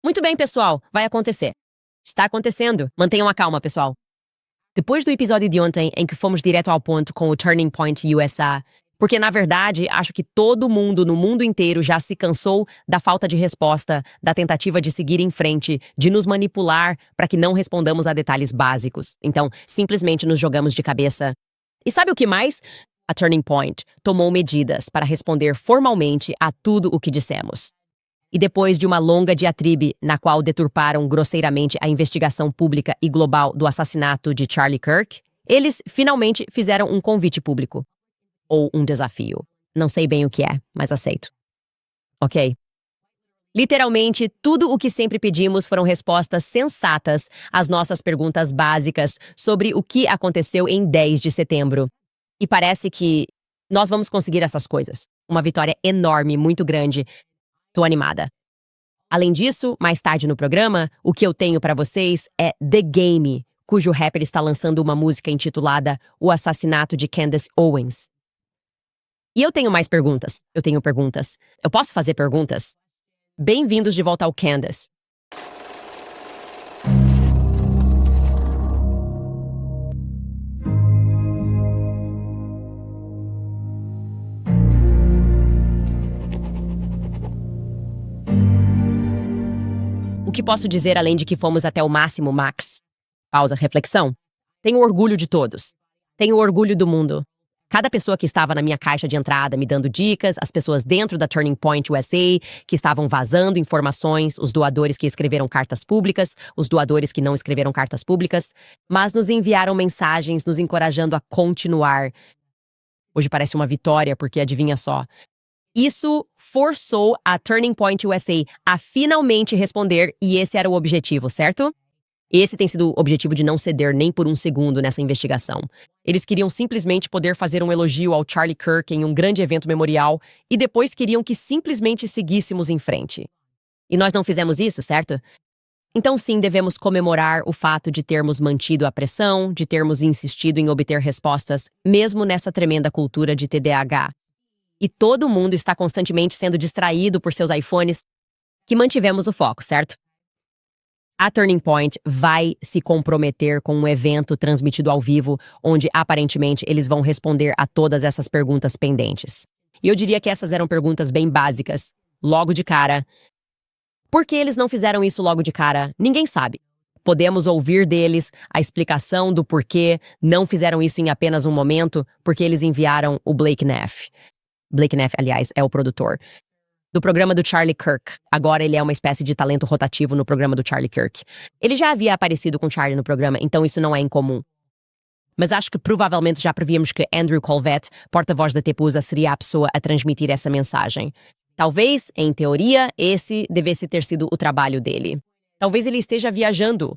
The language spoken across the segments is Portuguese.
Muito bem, pessoal, vai acontecer. Está acontecendo. Mantenham a calma, pessoal. Depois do episódio de ontem, em que fomos direto ao ponto com o Turning Point USA, porque, na verdade, acho que todo mundo no mundo inteiro já se cansou da falta de resposta, da tentativa de seguir em frente, de nos manipular para que não respondamos a detalhes básicos. Então, simplesmente nos jogamos de cabeça. E sabe o que mais? A Turning Point tomou medidas para responder formalmente a tudo o que dissemos. E depois de uma longa diatribe na qual deturparam grosseiramente a investigação pública e global do assassinato de Charlie Kirk, eles finalmente fizeram um convite público. Ou um desafio. Não sei bem o que é, mas aceito. Ok? Literalmente, tudo o que sempre pedimos foram respostas sensatas às nossas perguntas básicas sobre o que aconteceu em 10 de setembro. E parece que nós vamos conseguir essas coisas. Uma vitória enorme, muito grande. Tô animada. Além disso, mais tarde no programa, o que eu tenho pra vocês é The Game, cujo rapper está lançando uma música intitulada O Assassinato de Candace Owens. E eu tenho mais perguntas. Eu tenho perguntas. Eu posso fazer perguntas? Bem-vindos de volta ao Candace. O que posso dizer além de que fomos até o máximo, Max? Pausa, reflexão. Tenho orgulho de todos. Tenho orgulho do mundo. Cada pessoa que estava na minha caixa de entrada me dando dicas, as pessoas dentro da Turning Point USA que estavam vazando informações, os doadores que escreveram cartas públicas, os doadores que não escreveram cartas públicas, mas nos enviaram mensagens nos encorajando a continuar. Hoje parece uma vitória, porque adivinha só. Isso forçou a Turning Point USA a finalmente responder, e esse era o objetivo, certo? Esse tem sido o objetivo de não ceder nem por um segundo nessa investigação. Eles queriam simplesmente poder fazer um elogio ao Charlie Kirk em um grande evento memorial e depois queriam que simplesmente seguíssemos em frente. E nós não fizemos isso, certo? Então sim, devemos comemorar o fato de termos mantido a pressão, de termos insistido em obter respostas, mesmo nessa tremenda cultura de TDAH. E todo mundo está constantemente sendo distraído por seus iPhones, que mantivemos o foco, certo? A Turning Point vai se comprometer com um evento transmitido ao vivo, onde aparentemente eles vão responder a todas essas perguntas pendentes. E eu diria que essas eram perguntas bem básicas, logo de cara. Por que eles não fizeram isso logo de cara? Ninguém sabe. Podemos ouvir deles a explicação do porquê não fizeram isso em apenas um momento, porque eles enviaram o Blake Neff. Blake Neff, aliás, é o produtor do programa do Charlie Kirk. Agora ele é uma espécie de talento rotativo no programa do Charlie Kirk. Ele já havia aparecido com Charlie no programa, então isso não é incomum. Mas acho que provavelmente já prevíamos que Andrew Colvett, porta-voz da Tepusa, seria a pessoa a transmitir essa mensagem. Talvez, em teoria, esse devesse ter sido o trabalho dele. Talvez ele esteja viajando.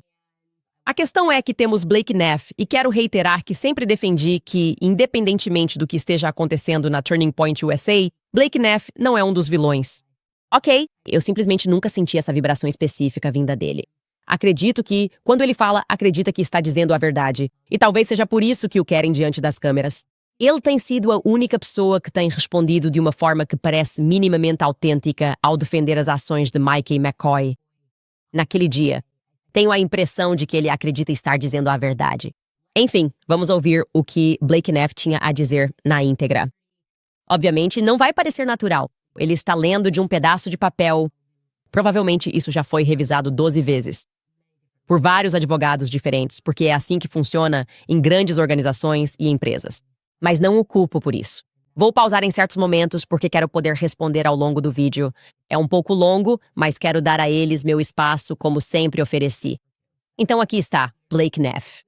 A questão é que temos Blake Neff, e quero reiterar que sempre defendi que, independentemente do que esteja acontecendo na Turning Point USA, Blake Neff não é um dos vilões. Ok, eu simplesmente nunca senti essa vibração específica vinda dele. Acredito que, quando ele fala, acredita que está dizendo a verdade. E talvez seja por isso que o querem diante das câmeras. Ele tem sido a única pessoa que tem respondido de uma forma que parece minimamente autêntica ao defender as ações de Mikey McCoy. Naquele dia, tenho a impressão de que ele acredita estar dizendo a verdade. Enfim, vamos ouvir o que Blake Neff tinha a dizer na íntegra. Obviamente, não vai parecer natural. Ele está lendo de um pedaço de papel. Provavelmente isso já foi revisado 12 vezes. Por vários advogados diferentes, porque é assim que funciona em grandes organizações e empresas. Mas não o culpo por isso. Vou pausar em certos momentos porque quero poder responder ao longo do vídeo. É um pouco longo, mas quero dar a eles meu espaço como sempre ofereci. Então aqui está, Blake Neff.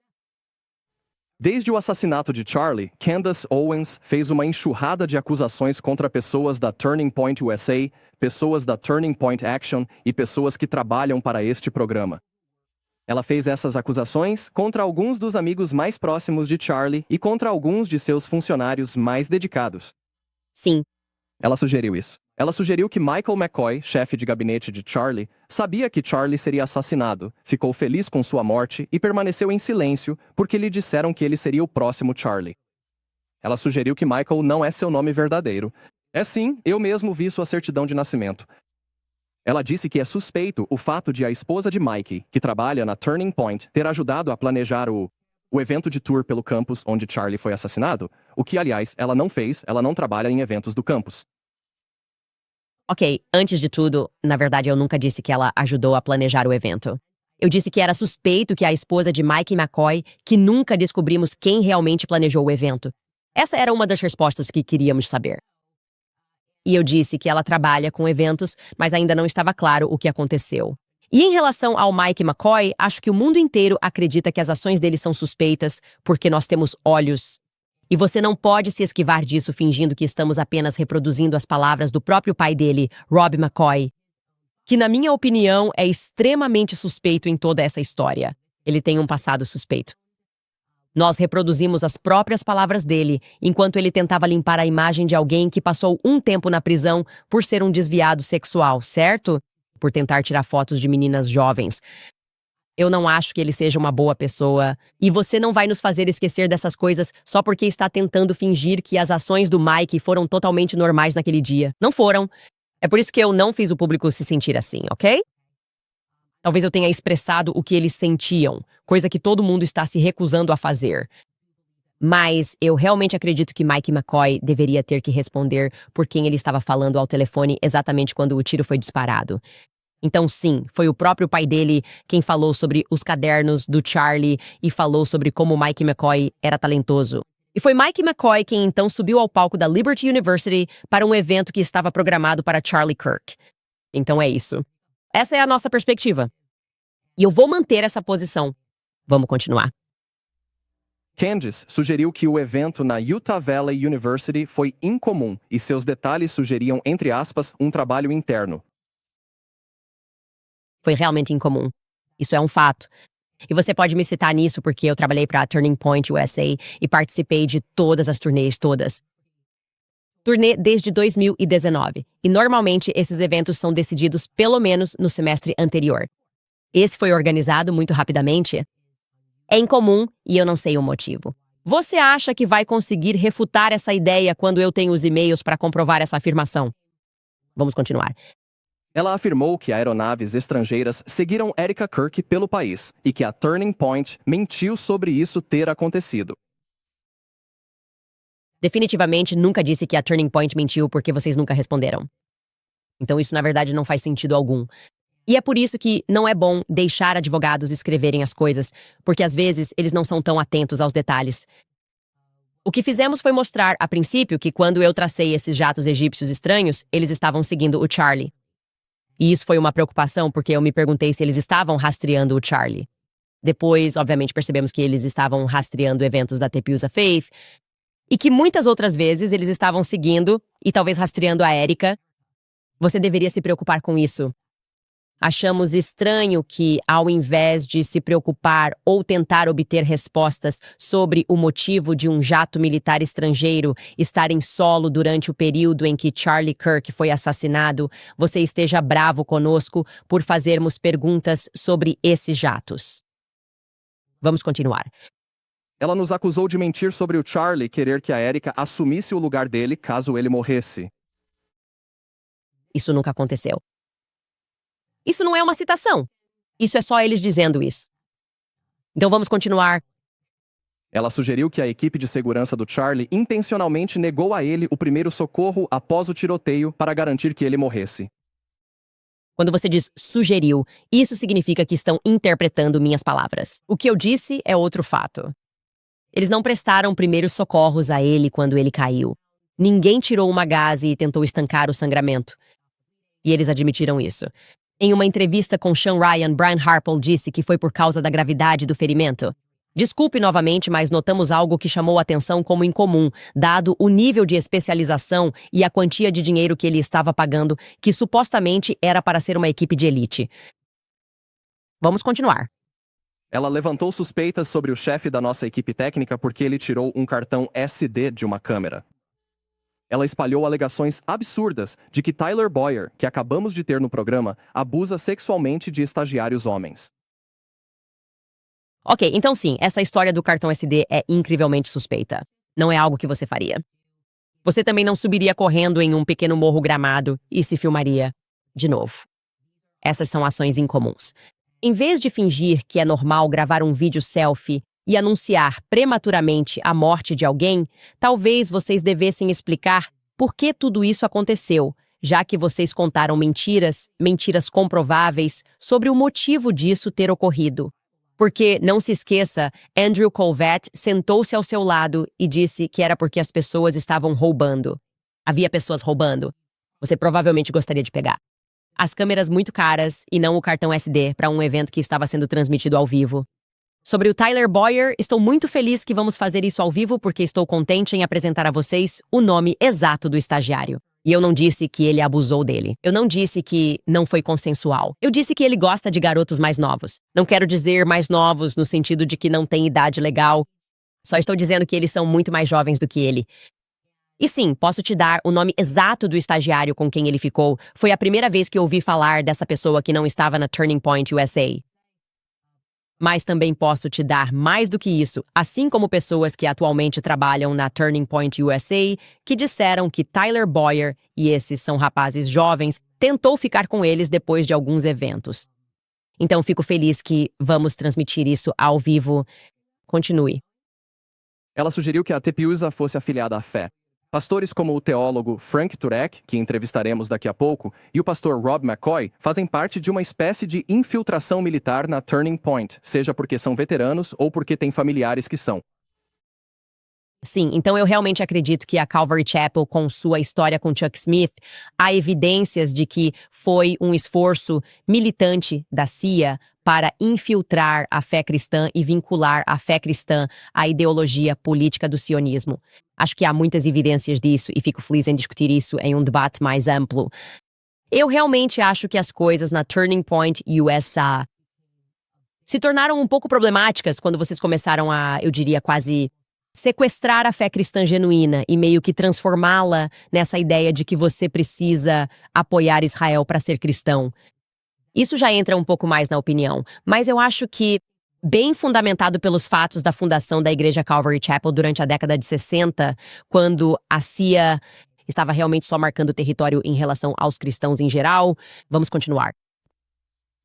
Desde o assassinato de Charlie, Candace Owens fez uma enxurrada de acusações contra pessoas da Turning Point USA, pessoas da Turning Point Action e pessoas que trabalham para este programa. Ela fez essas acusações contra alguns dos amigos mais próximos de Charlie e contra alguns de seus funcionários mais dedicados. Sim. Ela sugeriu isso. Ela sugeriu que Michael McCoy, chefe de gabinete de Charlie, sabia que Charlie seria assassinado, ficou feliz com sua morte e permaneceu em silêncio porque lhe disseram que ele seria o próximo Charlie. Ela sugeriu que Michael não é seu nome verdadeiro. É sim, eu mesmo vi sua certidão de nascimento. Ela disse que é suspeito o fato de a esposa de Mike, que trabalha na Turning Point, ter ajudado a planejar o evento de tour pelo campus onde Charlie foi assassinado, o que, aliás, ela não fez, ela não trabalha em eventos do campus. Ok, antes de tudo, na verdade eu nunca disse que ela ajudou a planejar o evento. Eu disse que era suspeito que a esposa de Mike McCoy, que nunca descobrimos quem realmente planejou o evento. Essa era uma das respostas que queríamos saber. E eu disse que ela trabalha com eventos, mas ainda não estava claro o que aconteceu. E em relação ao Mike McCoy, acho que o mundo inteiro acredita que as ações dele são suspeitas porque nós temos olhos. E você não pode se esquivar disso fingindo que estamos apenas reproduzindo as palavras do próprio pai dele, Rob McCoy, que, na minha opinião, é extremamente suspeito em toda essa história. Ele tem um passado suspeito. Nós reproduzimos as próprias palavras dele, enquanto ele tentava limpar a imagem de alguém que passou um tempo na prisão por ser um desviado sexual, certo? Por tentar tirar fotos de meninas jovens. Eu não acho que ele seja uma boa pessoa. E você não vai nos fazer esquecer dessas coisas só porque está tentando fingir que as ações do Mike foram totalmente normais naquele dia. Não foram. É por isso que eu não fiz o público se sentir assim, ok? Talvez eu tenha expressado o que eles sentiam, coisa que todo mundo está se recusando a fazer. Mas eu realmente acredito que Mike McCoy deveria ter que responder por quem ele estava falando ao telefone exatamente quando o tiro foi disparado. Então, sim, foi o próprio pai dele quem falou sobre os cadernos do Charlie e falou sobre como Mike McCoy era talentoso. E foi Mike McCoy quem então subiu ao palco da Liberty University para um evento que estava programado para Charlie Kirk. Então é isso. Essa é a nossa perspectiva. E eu vou manter essa posição. Vamos continuar. Candice sugeriu que o evento na Utah Valley University foi incomum e seus detalhes sugeriam, entre aspas, um trabalho interno. Foi realmente incomum. Isso é um fato. E você pode me citar nisso porque eu trabalhei para a Turning Point USA e participei de todas as turnês, todas. Turnê desde 2019. E normalmente esses eventos são decididos pelo menos no semestre anterior. Esse foi organizado muito rapidamente. É incomum e eu não sei o motivo. Você acha que vai conseguir refutar essa ideia quando eu tenho os e-mails para comprovar essa afirmação? Vamos continuar. Ela afirmou que aeronaves estrangeiras seguiram Erica Kirk pelo país e que a Turning Point mentiu sobre isso ter acontecido. Definitivamente nunca disse que a Turning Point mentiu porque vocês nunca responderam. Então isso na verdade não faz sentido algum. E é por isso que não é bom deixar advogados escreverem as coisas, porque às vezes eles não são tão atentos aos detalhes. O que fizemos foi mostrar, a princípio, que quando eu tracei esses jatos egípcios estranhos, eles estavam seguindo o Charlie. E isso foi uma preocupação porque eu me perguntei se eles estavam rastreando o Charlie. Depois, obviamente, percebemos que eles estavam rastreando eventos da Tepiusa Faith e que muitas outras vezes eles estavam seguindo e talvez rastreando a Erika. Você deveria se preocupar com isso. Achamos estranho que, ao invés de se preocupar ou tentar obter respostas sobre o motivo de um jato militar estrangeiro estar em solo durante o período em que Charlie Kirk foi assassinado, você esteja bravo conosco por fazermos perguntas sobre esses jatos. Vamos continuar. Ela nos acusou de mentir sobre o Charlie querer que a Erika assumisse o lugar dele caso ele morresse. Isso nunca aconteceu. Isso não é uma citação. Isso é só eles dizendo isso. Então vamos continuar. Ela sugeriu que a equipe de segurança do Charlie intencionalmente negou a ele o primeiro socorro após o tiroteio para garantir que ele morresse. Quando você diz sugeriu, isso significa que estão interpretando minhas palavras. O que eu disse é outro fato. Eles não prestaram primeiros socorros a ele quando ele caiu. Ninguém tirou uma gaze e tentou estancar o sangramento. E eles admitiram isso. Em uma entrevista com Sean Ryan, Brian Harple disse que foi por causa da gravidade do ferimento. Desculpe novamente, mas notamos algo que chamou a atenção como incomum, dado o nível de especialização e a quantia de dinheiro que ele estava pagando, que supostamente era para ser uma equipe de elite. Vamos continuar. Ela levantou suspeitas sobre o chefe da nossa equipe técnica porque ele tirou um cartão SD de uma câmera. Ela espalhou alegações absurdas de que Tyler Boyer, que acabamos de ter no programa, abusa sexualmente de estagiários homens. Ok, então sim, essa história do cartão SD é incrivelmente suspeita. Não é algo que você faria. Você também não subiria correndo em um pequeno morro gramado e se filmaria de novo. Essas são ações incomuns. Em vez de fingir que é normal gravar um vídeo selfie e anunciar prematuramente a morte de alguém, talvez vocês devessem explicar por que tudo isso aconteceu, já que vocês contaram mentiras comprováveis sobre o motivo disso ter ocorrido. Porque, não se esqueça, Andrew Colvett sentou-se ao seu lado e disse que era porque as pessoas estavam roubando. Havia pessoas roubando. Você provavelmente gostaria de pegar as câmeras muito caras e não o cartão SD para um evento que estava sendo transmitido ao vivo. Sobre o Tyler Boyer, estou muito feliz que vamos fazer isso ao vivo porque estou contente em apresentar a vocês o nome exato do estagiário. E eu não disse que ele abusou dele. Eu não disse que não foi consensual. Eu disse que ele gosta de garotos mais novos. Não quero dizer mais novos no sentido de que não tem idade legal. Só estou dizendo que eles são muito mais jovens do que ele. E sim, posso te dar o nome exato do estagiário com quem ele ficou. Foi a primeira vez que ouvi falar dessa pessoa que não estava na Turning Point USA. Mas também posso te dar mais do que isso, assim como pessoas que atualmente trabalham na Turning Point USA, que disseram que Tyler Boyer, e esses são rapazes jovens, tentou ficar com eles depois de alguns eventos. Então fico feliz que vamos transmitir isso ao vivo. Continue. Ela sugeriu que a TPUSA fosse afiliada à fé. Pastores como o teólogo Frank Turek, que entrevistaremos daqui a pouco, e o pastor Rob McCoy fazem parte de uma espécie de infiltração militar na Turning Point, seja porque são veteranos ou porque têm familiares que são. Sim, então eu realmente acredito que a Calvary Chapel, com sua história com Chuck Smith, há evidências de que foi um esforço militante da CIA para infiltrar a fé cristã e vincular a fé cristã à ideologia política do sionismo. Acho que há muitas evidências disso e fico feliz em discutir isso em um debate mais amplo. Eu realmente acho que as coisas na Turning Point USA se tornaram um pouco problemáticas quando vocês começaram a, eu diria, quase sequestrar a fé cristã genuína e meio que transformá-la nessa ideia de que você precisa apoiar Israel para ser cristão. Isso já entra um pouco mais na opinião, mas eu acho que, bem fundamentado pelos fatos da fundação da Igreja Calvary Chapel durante a década de 60, quando a CIA estava realmente só marcando território em relação aos cristãos em geral. Vamos continuar.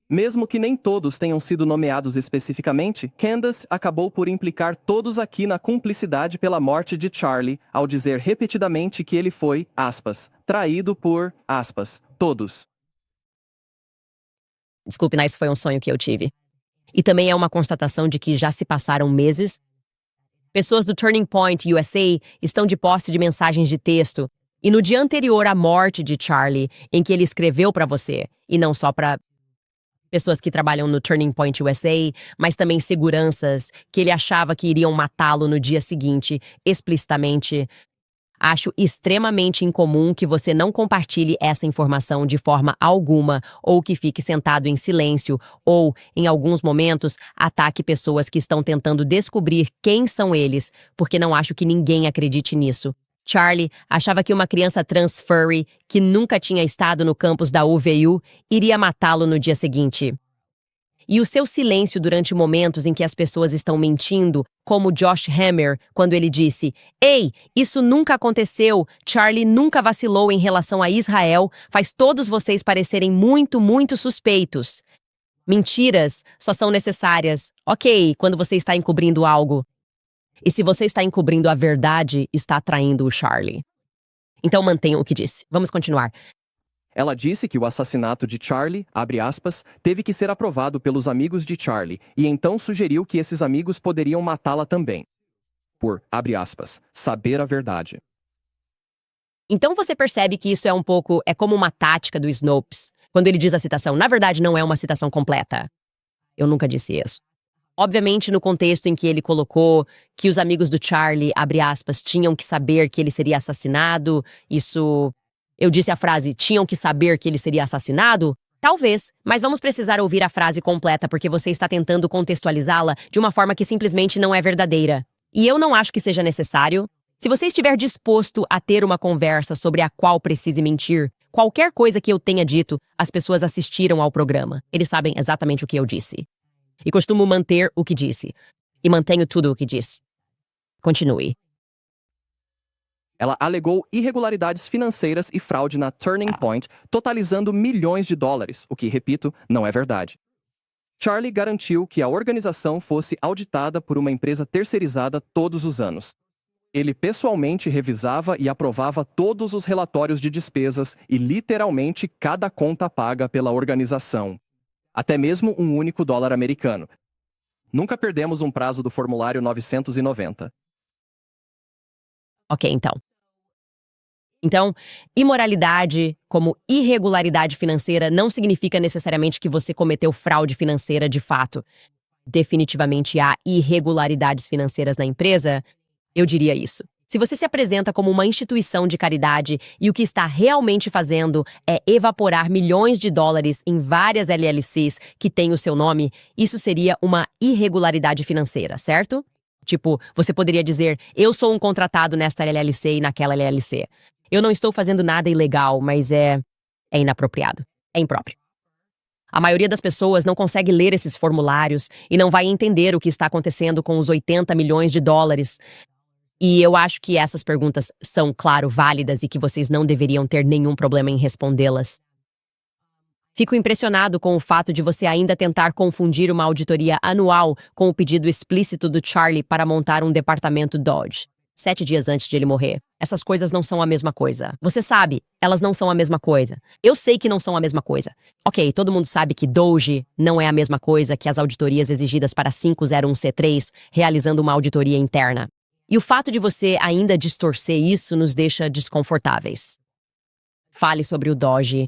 Mesmo que nem todos tenham sido nomeados especificamente, Candace acabou por implicar todos aqui na cumplicidade pela morte de Charlie, ao dizer repetidamente que ele foi, aspas, traído por, aspas, todos. Desculpe, mas foi um sonho que eu tive. E também é uma constatação de que já se passaram meses. Pessoas do Turning Point USA estão de posse de mensagens de texto. E no dia anterior à morte de Charlie, em que ele escreveu para você, e não só para pessoas que trabalham no Turning Point USA, mas também seguranças que ele achava que iriam matá-lo no dia seguinte, explicitamente. Acho extremamente incomum que você não compartilhe essa informação de forma alguma ou que fique sentado em silêncio ou, em alguns momentos, ataque pessoas que estão tentando descobrir quem são eles, porque não acho que ninguém acredite nisso. Charlie achava que uma criança trans furry, que nunca tinha estado no campus da UVU, iria matá-lo no dia seguinte. E o seu silêncio durante momentos em que as pessoas estão mentindo, como Josh Hammer, quando ele disse: "Ei, isso nunca aconteceu, Charlie nunca vacilou em relação a Israel, faz todos vocês parecerem muito, muito suspeitos." Mentiras só são necessárias, ok, quando você está encobrindo algo. E se você está encobrindo a verdade, está traindo o Charlie. Então mantenham o que disse. Vamos continuar. Ela disse que o assassinato de Charlie, abre aspas, teve que ser aprovado pelos amigos de Charlie, e então sugeriu que esses amigos poderiam matá-la também. Por, abre aspas, saber a verdade. Então você percebe que isso é como uma tática do Snopes, quando ele diz a citação. Na verdade, não é uma citação completa. Eu nunca disse isso. Obviamente, no contexto em que ele colocou que os amigos do Charlie, abre aspas, tinham que saber que ele seria assassinado, isso... Eu disse a frase, tinham que saber que ele seria assassinado? Talvez, mas vamos precisar ouvir a frase completa porque você está tentando contextualizá-la de uma forma que simplesmente não é verdadeira. E eu não acho que seja necessário. Se você estiver disposto a ter uma conversa sobre a qual precise mentir, qualquer coisa que eu tenha dito, as pessoas assistiram ao programa. Eles sabem exatamente o que eu disse. E costumo manter o que disse. E mantenho tudo o que disse. Continue. Ela alegou irregularidades financeiras e fraude na Turning Point, totalizando milhões de dólares, o que, repito, não é verdade. Charlie garantiu que a organização fosse auditada por uma empresa terceirizada todos os anos. Ele pessoalmente revisava e aprovava todos os relatórios de despesas e literalmente cada conta paga pela organização. Até mesmo um único dólar americano. Nunca perdemos um prazo do formulário 990. Ok, então. Então, imoralidade como irregularidade financeira não significa necessariamente que você cometeu fraude financeira de fato. Definitivamente há irregularidades financeiras na empresa, eu diria isso. Se você se apresenta como uma instituição de caridade e o que está realmente fazendo é evaporar milhões de dólares em várias LLCs que têm o seu nome, isso seria uma irregularidade financeira, certo? Tipo, você poderia dizer, eu sou um contratado nesta LLC e naquela LLC. Eu não estou fazendo nada ilegal, mas é inapropriado. É impróprio. A maioria das pessoas não consegue ler esses formulários e não vai entender o que está acontecendo com os 80 milhões de dólares. E eu acho que essas perguntas são, claro, válidas e que vocês não deveriam ter nenhum problema em respondê-las. Fico impressionado com o fato de você ainda tentar confundir uma auditoria anual com o pedido explícito do Charlie para montar um departamento Dodge. 7 dias antes de ele morrer. Essas coisas não são a mesma coisa. Você sabe, elas não são a mesma coisa. Eu sei que não são a mesma coisa. Ok, todo mundo sabe que Doge não é a mesma coisa que as auditorias exigidas para 501c3, realizando uma auditoria interna. E o fato de você ainda distorcer isso nos deixa desconfortáveis. Fale sobre o Doge.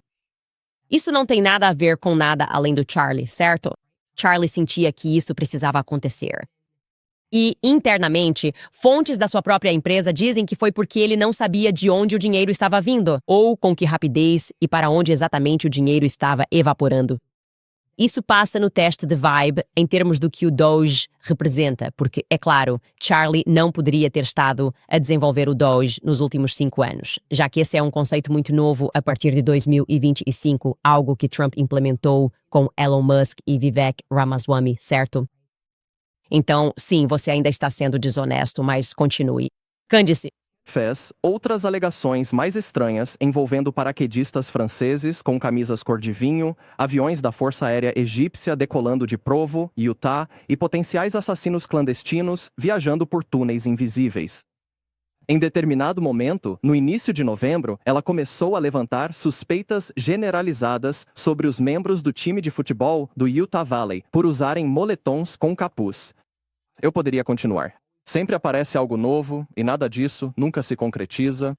Isso não tem nada a ver com nada além do Charlie, certo? Charlie sentia que isso precisava acontecer. E, internamente, fontes da sua própria empresa dizem que foi porque ele não sabia de onde o dinheiro estava vindo, ou com que rapidez e para onde exatamente o dinheiro estava evaporando. Isso passa no teste de vibe em termos do que o Doge representa, porque, é claro, Charlie não poderia ter estado a desenvolver o Doge nos últimos 5 anos, já que esse é um conceito muito novo a partir de 2025, algo que Trump implementou com Elon Musk e Vivek Ramaswamy, certo? Então, sim, você ainda está sendo desonesto, mas continue. Candice. Fez outras alegações mais estranhas envolvendo paraquedistas franceses com camisas cor de vinho, aviões da Força Aérea Egípcia decolando de Provo, Utah, e potenciais assassinos clandestinos viajando por túneis invisíveis. Em determinado momento, no início de novembro, ela começou a levantar suspeitas generalizadas sobre os membros do time de futebol do Utah Valley por usarem moletons com capuz. Eu poderia continuar. Sempre aparece algo novo e nada disso nunca se concretiza,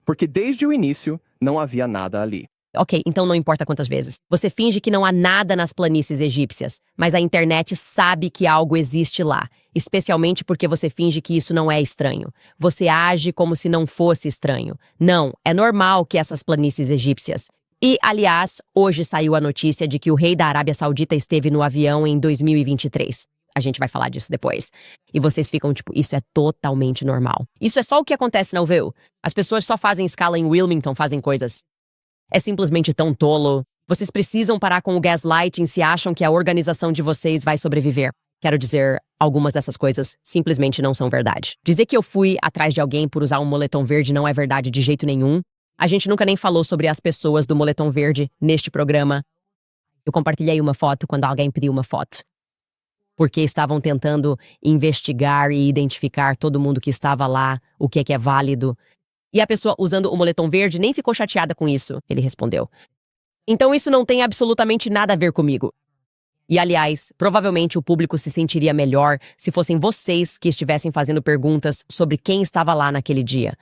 porque desde o início não havia nada ali. Ok, então não importa quantas vezes. Você finge que não há nada nas planícies egípcias, mas a internet sabe que algo existe lá, especialmente porque você finge que isso não é estranho. Você age como se não fosse estranho. Não, é normal que essas planícies egípcias. E, aliás, hoje saiu a notícia de que o rei da Arábia Saudita esteve no avião em 2023. A gente vai falar disso depois. E vocês ficam tipo, isso é totalmente normal. Isso é só o que acontece na UVU. As pessoas só fazem escala em Wilmington, fazem coisas. É simplesmente tão tolo. Vocês precisam parar com o gaslighting se acham que a organização de vocês vai sobreviver. Quero dizer, algumas dessas coisas simplesmente não são verdade. Dizer que eu fui atrás de alguém por usar um moletom verde não é verdade de jeito nenhum. A gente nunca nem falou sobre as pessoas do moletom verde neste programa. Eu compartilhei uma foto quando alguém pediu uma foto. Porque estavam tentando investigar e identificar todo mundo que estava lá, o que é válido. E a pessoa usando o moletom verde nem ficou chateada com isso, ele respondeu. Então isso não tem absolutamente nada a ver comigo. E, aliás, provavelmente o público se sentiria melhor se fossem vocês que estivessem fazendo perguntas sobre quem estava lá naquele dia.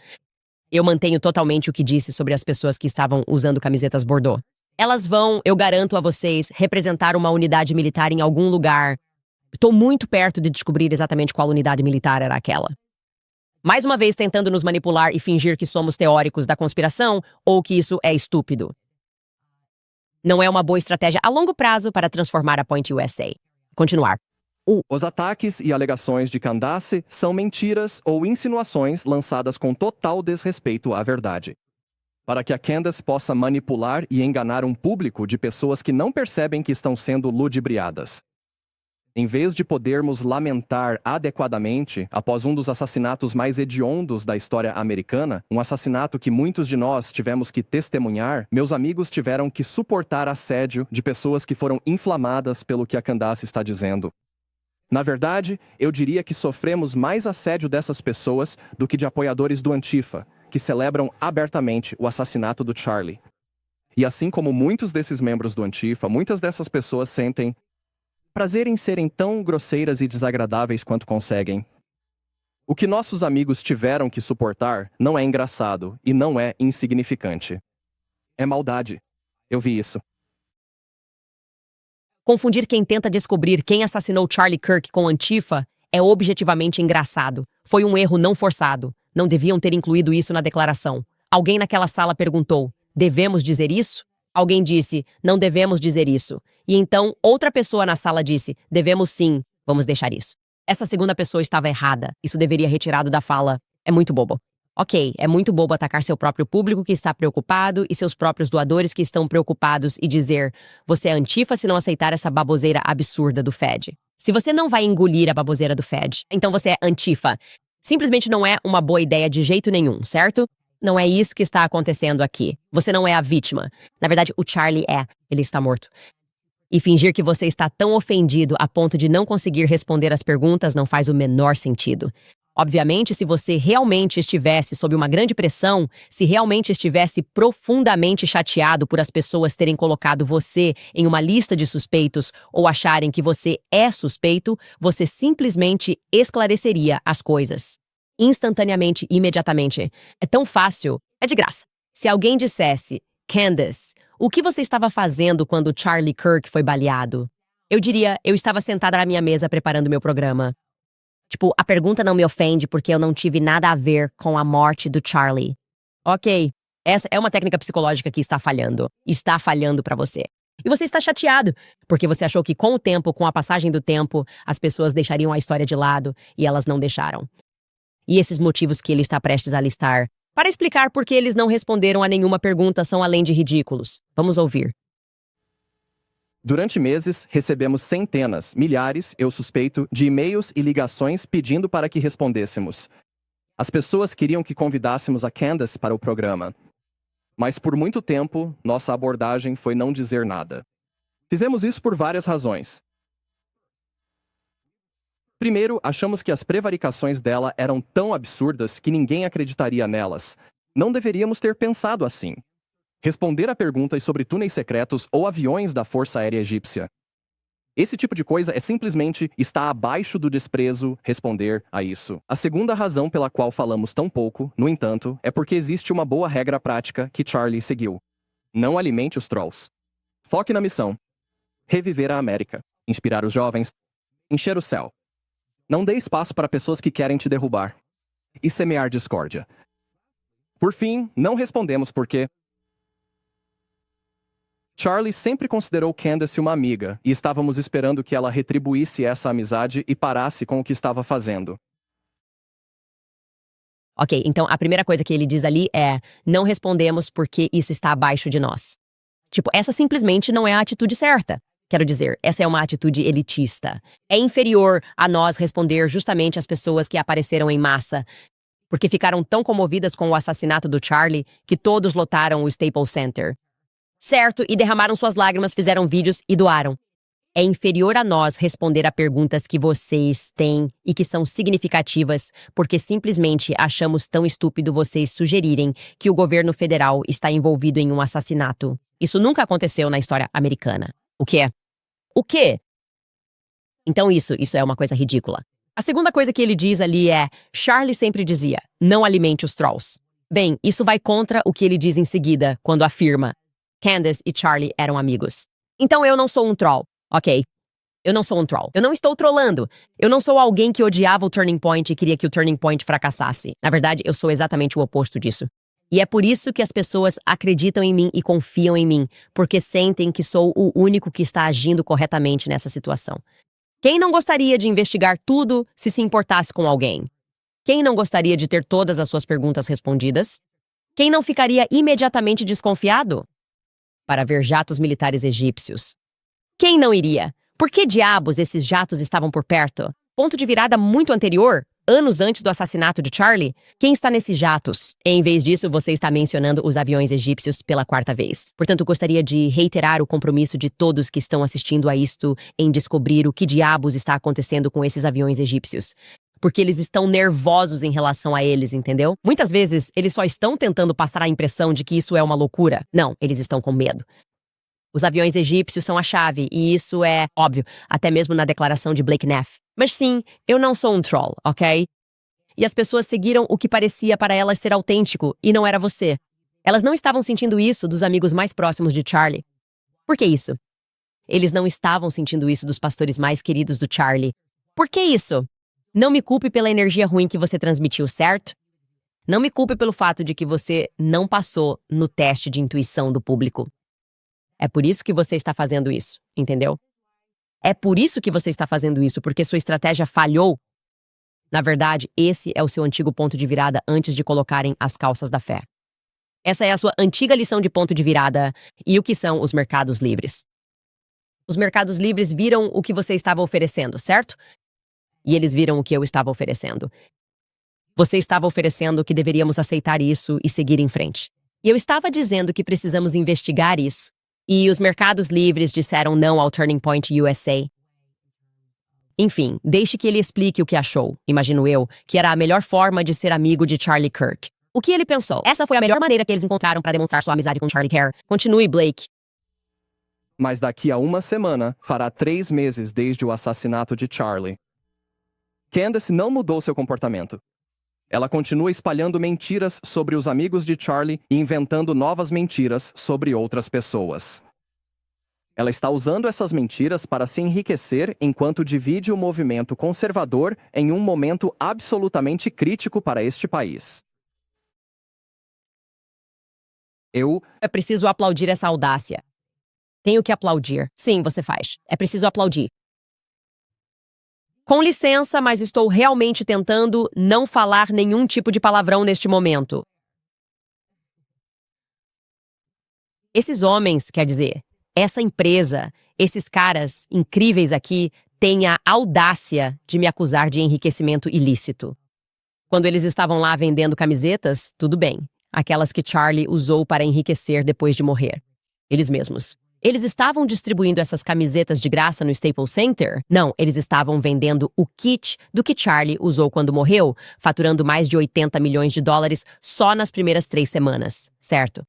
Eu mantenho totalmente o que disse sobre as pessoas que estavam usando camisetas bordô. Elas vão, eu garanto a vocês, representar uma unidade militar em algum lugar. Estou muito perto de descobrir exatamente qual unidade militar era aquela. Mais uma vez tentando nos manipular e fingir que somos teóricos da conspiração ou que isso é estúpido. Não é uma boa estratégia a longo prazo para transformar a Point USA. Continuar. Os ataques e alegações de Candace são mentiras ou insinuações lançadas com total desrespeito à verdade. Para que a Candace possa manipular e enganar um público de pessoas que não percebem que estão sendo ludibriadas. Em vez de podermos lamentar adequadamente após um dos assassinatos mais hediondos da história americana, um assassinato que muitos de nós tivemos que testemunhar, meus amigos tiveram que suportar assédio de pessoas que foram inflamadas pelo que a Candace está dizendo. Na verdade, eu diria que sofremos mais assédio dessas pessoas do que de apoiadores do Antifa, que celebram abertamente o assassinato do Charlie. E assim como muitos desses membros do Antifa, muitas dessas pessoas sentem prazer em serem tão grosseiras e desagradáveis quanto conseguem. O que nossos amigos tiveram que suportar não é engraçado e não é insignificante. É maldade. Eu vi isso. Confundir quem tenta descobrir quem assassinou Charlie Kirk com Antifa é objetivamente engraçado. Foi um erro não forçado. Não deviam ter incluído isso na declaração. Alguém naquela sala perguntou: devemos dizer isso? Alguém disse: não devemos dizer isso. E então, outra pessoa na sala disse: devemos sim, vamos deixar isso. Essa segunda pessoa estava errada. Isso deveria retirado da fala. É muito bobo. Ok, é muito bobo atacar seu próprio público que está preocupado e seus próprios doadores que estão preocupados e dizer: você é Antifa se não aceitar essa baboseira absurda do Fed. Se você não vai engolir a baboseira do Fed, então você é Antifa. Simplesmente não é uma boa ideia de jeito nenhum, certo? Não é isso que está acontecendo aqui. Você não é a vítima. Na verdade, o Charlie é. Ele está morto. E fingir que você está tão ofendido a ponto de não conseguir responder as perguntas não faz o menor sentido. Obviamente, se você realmente estivesse sob uma grande pressão, se realmente estivesse profundamente chateado por as pessoas terem colocado você em uma lista de suspeitos ou acharem que você é suspeito, você simplesmente esclareceria as coisas. Instantaneamente, imediatamente. É tão fácil, é de graça. Se alguém dissesse: Candace, o que você estava fazendo quando Charlie Kirk foi baleado? Eu diria: eu estava sentada na minha mesa preparando meu programa. Tipo, a pergunta não me ofende porque eu não tive nada a ver com a morte do Charlie. Ok, essa é uma técnica psicológica que está falhando. Está falhando pra você. E você está chateado, porque você achou que com o tempo, com a passagem do tempo, as pessoas deixariam a história de lado e elas não deixaram. E esses motivos que ele está prestes a listar, para explicar por que eles não responderam a nenhuma pergunta, são além de ridículos. Vamos ouvir. Durante meses, recebemos centenas, milhares, eu suspeito, de e-mails e ligações pedindo para que respondêssemos. As pessoas queriam que convidássemos a Candace para o programa. Mas por muito tempo, nossa abordagem foi não dizer nada. Fizemos isso por várias razões. Primeiro, achamos que as prevaricações dela eram tão absurdas que ninguém acreditaria nelas. Não deveríamos ter pensado assim. Responder a perguntas sobre túneis secretos ou aviões da Força Aérea Egípcia. Esse tipo de coisa é simplesmente está abaixo do desprezo responder a isso. A segunda razão pela qual falamos tão pouco, no entanto, é porque existe uma boa regra prática que Charlie seguiu. Não alimente os trolls. Foque na missão. Reviver a América. Inspirar os jovens. Encher o céu. Não dê espaço para pessoas que querem te derrubar. E semear discórdia. Por fim, não respondemos porque Charlie sempre considerou Candace uma amiga, e estávamos esperando que ela retribuísse essa amizade e parasse com o que estava fazendo. Ok, então a primeira coisa que ele diz ali é: não respondemos porque isso está abaixo de nós. Tipo, essa simplesmente não é a atitude certa. Quero dizer, essa é uma atitude elitista. É inferior a nós responder justamente às pessoas que apareceram em massa, porque ficaram tão comovidas com o assassinato do Charlie que todos lotaram o Staples Center. Certo, e derramaram suas lágrimas, fizeram vídeos e doaram. É inferior a nós responder a perguntas que vocês têm e que são significativas, porque simplesmente achamos tão estúpido vocês sugerirem que o governo federal está envolvido em um assassinato. Isso nunca aconteceu na história americana. O quê? O quê? Então isso é uma coisa ridícula. A segunda coisa que ele diz ali é: Charlie sempre dizia, não alimente os trolls. Bem, isso vai contra o que ele diz em seguida, quando afirma: Candace e Charlie eram amigos. Então eu não sou um troll, ok? Eu não sou um troll. Eu não estou trollando. Eu não sou alguém que odiava o Turning Point e queria que o Turning Point fracassasse. Na verdade, eu sou exatamente o oposto disso. E é por isso que as pessoas acreditam em mim e confiam em mim, porque sentem que sou o único que está agindo corretamente nessa situação. Quem não gostaria de investigar tudo se importasse com alguém? Quem não gostaria de ter todas as suas perguntas respondidas? Quem não ficaria imediatamente desconfiado? Para ver jatos militares egípcios. Quem não iria? Por que diabos esses jatos estavam por perto? Ponto de virada muito anterior? Anos antes do assassinato de Charlie? Quem está nesses jatos? Em vez disso, você está mencionando os aviões egípcios pela quarta vez. Portanto, gostaria de reiterar o compromisso de todos que estão assistindo a isto em descobrir o que diabos está acontecendo com esses aviões egípcios. Porque eles estão nervosos em relação a eles, entendeu? Muitas vezes, eles só estão tentando passar a impressão de que isso é uma loucura. Não, eles estão com medo. Os aviões egípcios são a chave, e isso é óbvio, até mesmo na declaração de Blake Neff. Mas sim, eu não sou um troll, ok? E as pessoas seguiram o que parecia para elas ser autêntico, e não era você. Elas não estavam sentindo isso dos amigos mais próximos de Charlie. Por que isso? Eles não estavam sentindo isso dos pastores mais queridos do Charlie. Por que isso? Não me culpe pela energia ruim que você transmitiu, certo? Não me culpe pelo fato de que você não passou no teste de intuição do público. É por isso que você está fazendo isso, entendeu? É por isso que você está fazendo isso, porque sua estratégia falhou. Na verdade, esse é o seu antigo ponto de virada antes de colocarem as calças da fé. Essa é a sua antiga lição de ponto de virada e o que são os mercados livres. Os mercados livres viram o que você estava oferecendo, certo? E eles viram o que eu estava oferecendo. Você estava oferecendo que deveríamos aceitar isso e seguir em frente. E eu estava dizendo que precisamos investigar isso. E os mercados livres disseram não ao Turning Point USA. Enfim, deixe que ele explique o que achou, imagino eu, que era a melhor forma de ser amigo de Charlie Kirk. O que ele pensou? Essa foi a melhor maneira que eles encontraram para demonstrar sua amizade com Charlie Kerr. Continue, Blake. Mas daqui a uma semana, fará 3 meses desde o assassinato de Charlie. Candace não mudou seu comportamento. Ela continua espalhando mentiras sobre os amigos de Charlie e inventando novas mentiras sobre outras pessoas. Ela está usando essas mentiras para se enriquecer enquanto divide o movimento conservador em um momento absolutamente crítico para este país. É preciso aplaudir essa audácia. Tenho que aplaudir. Sim, você faz. É preciso aplaudir. Com licença, mas estou realmente tentando não falar nenhum tipo de palavrão neste momento. Esses homens, quer dizer, essa empresa, esses caras incríveis aqui, têm a audácia de me acusar de enriquecimento ilícito. Quando eles estavam lá vendendo camisetas, tudo bem. Aquelas que Charlie usou para enriquecer depois de morrer. Eles mesmos. Eles estavam distribuindo essas camisetas de graça no Staples Center? Não, eles estavam vendendo o kit do que Charlie usou quando morreu, faturando mais de 80 milhões de dólares só nas primeiras 3 semanas, certo?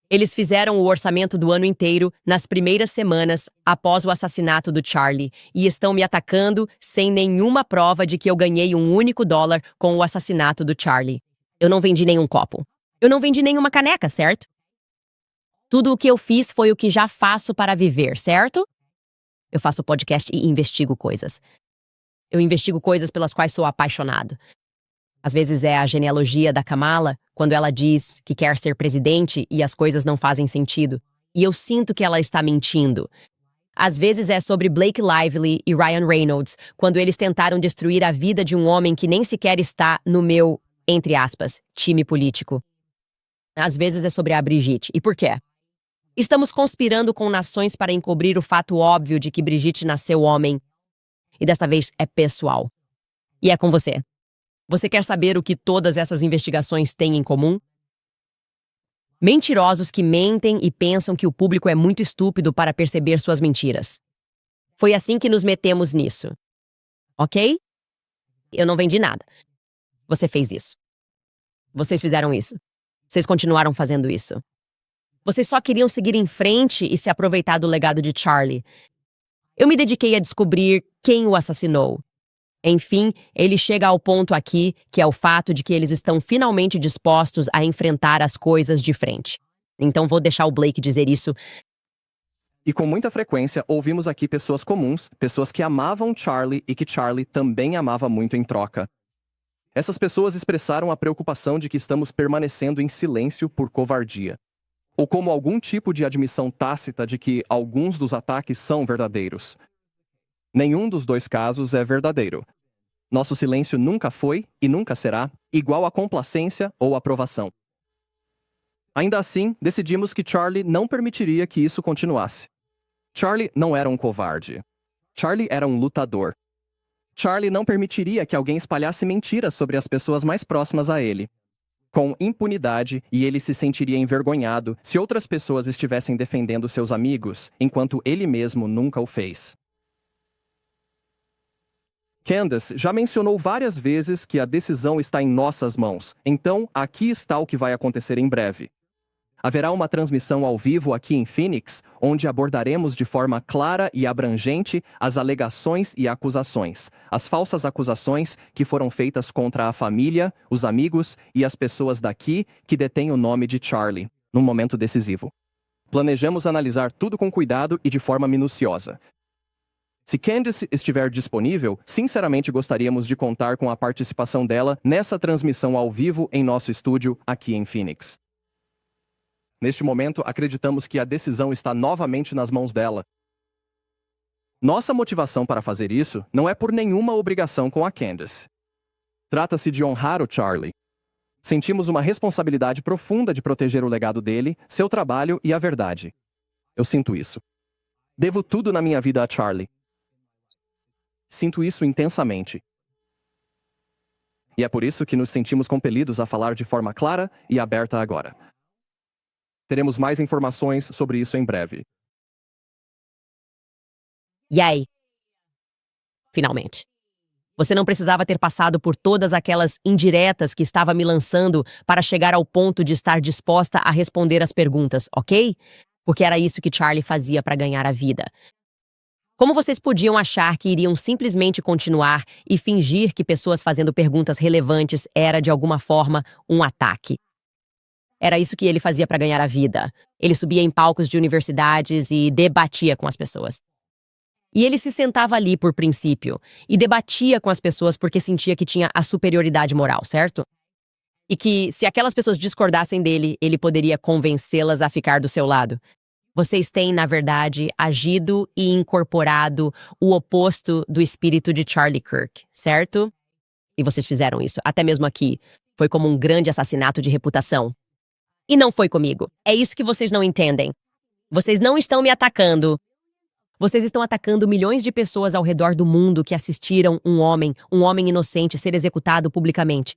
Eles fizeram o orçamento do ano inteiro nas primeiras semanas após o assassinato do Charlie e estão me atacando sem nenhuma prova de que eu ganhei um único dólar com o assassinato do Charlie. Eu não vendi nenhum copo. Eu não vendi nenhuma caneca, certo? Tudo o que eu fiz foi o que já faço para viver, certo? Eu faço podcast e investigo coisas. Eu investigo coisas pelas quais sou apaixonado. Às vezes é a genealogia da Kamala, quando ela diz que quer ser presidente e as coisas não fazem sentido. E eu sinto que ela está mentindo. Às vezes é sobre Blake Lively e Ryan Reynolds, quando eles tentaram destruir a vida de um homem que nem sequer está no meu, entre aspas, time político. Às vezes é sobre a Brigitte. E por quê? Estamos conspirando com nações para encobrir o fato óbvio de que Brigitte nasceu homem. E desta vez é pessoal. E é com você. Você quer saber o que todas essas investigações têm em comum? Mentirosos que mentem e pensam que o público é muito estúpido para perceber suas mentiras. Foi assim que nos metemos nisso. Ok? Eu não vendi nada. Você fez isso. Vocês fizeram isso. Vocês continuaram fazendo isso. Vocês só queriam seguir em frente e se aproveitar do legado de Charlie. Eu me dediquei a descobrir quem o assassinou. Enfim, ele chega ao ponto aqui, que é o fato de que eles estão finalmente dispostos a enfrentar as coisas de frente. Então vou deixar o Blake dizer isso. E com muita frequência, ouvimos aqui pessoas comuns, pessoas que amavam Charlie e que Charlie também amava muito em troca. Essas pessoas expressaram a preocupação de que estamos permanecendo em silêncio por covardia. Ou como algum tipo de admissão tácita de que alguns dos ataques são verdadeiros. Nenhum dos dois casos é verdadeiro. Nosso silêncio nunca foi, e nunca será, igual a complacência ou aprovação. Ainda assim, decidimos que Charlie não permitiria que isso continuasse. Charlie não era um covarde. Charlie era um lutador. Charlie não permitiria que alguém espalhasse mentiras sobre as pessoas mais próximas a ele. Com impunidade, e ele se sentiria envergonhado se outras pessoas estivessem defendendo seus amigos, enquanto ele mesmo nunca o fez. Candace já mencionou várias vezes que a decisão está em nossas mãos, então aqui está o que vai acontecer em breve. Haverá uma transmissão ao vivo aqui em Phoenix, onde abordaremos de forma clara e abrangente as alegações e acusações, as falsas acusações que foram feitas contra a família, os amigos e as pessoas daqui que detêm o nome de Charlie, num momento decisivo. Planejamos analisar tudo com cuidado e de forma minuciosa. Se Candace estiver disponível, sinceramente gostaríamos de contar com a participação dela nessa transmissão ao vivo em nosso estúdio aqui em Phoenix. Neste momento, acreditamos que a decisão está novamente nas mãos dela. Nossa motivação para fazer isso não é por nenhuma obrigação com a Candace. Trata-se de honrar o Charlie. Sentimos uma responsabilidade profunda de proteger o legado dele, seu trabalho e a verdade. Eu sinto isso. Devo tudo na minha vida a Charlie. Sinto isso intensamente. E é por isso que nos sentimos compelidos a falar de forma clara e aberta agora. Teremos mais informações sobre isso em breve. E aí? Finalmente. Você não precisava ter passado por todas aquelas indiretas que estava me lançando para chegar ao ponto de estar disposta a responder as perguntas, ok? Porque era isso que Charlie fazia para ganhar a vida. Como vocês podiam achar que iriam simplesmente continuar e fingir que pessoas fazendo perguntas relevantes era, de alguma forma, um ataque? Era isso que ele fazia para ganhar a vida. Ele subia em palcos de universidades e debatia com as pessoas. E ele se sentava ali por princípio e debatia com as pessoas porque sentia que tinha a superioridade moral, certo? E que, se aquelas pessoas discordassem dele, ele poderia convencê-las a ficar do seu lado. Vocês têm, na verdade, agido e incorporado o oposto do espírito de Charlie Kirk, certo? E vocês fizeram isso, até mesmo aqui. Foi como um grande assassinato de reputação. E não foi comigo. É isso que vocês não entendem. Vocês não estão me atacando. Vocês estão atacando milhões de pessoas ao redor do mundo que assistiram um homem inocente ser executado publicamente.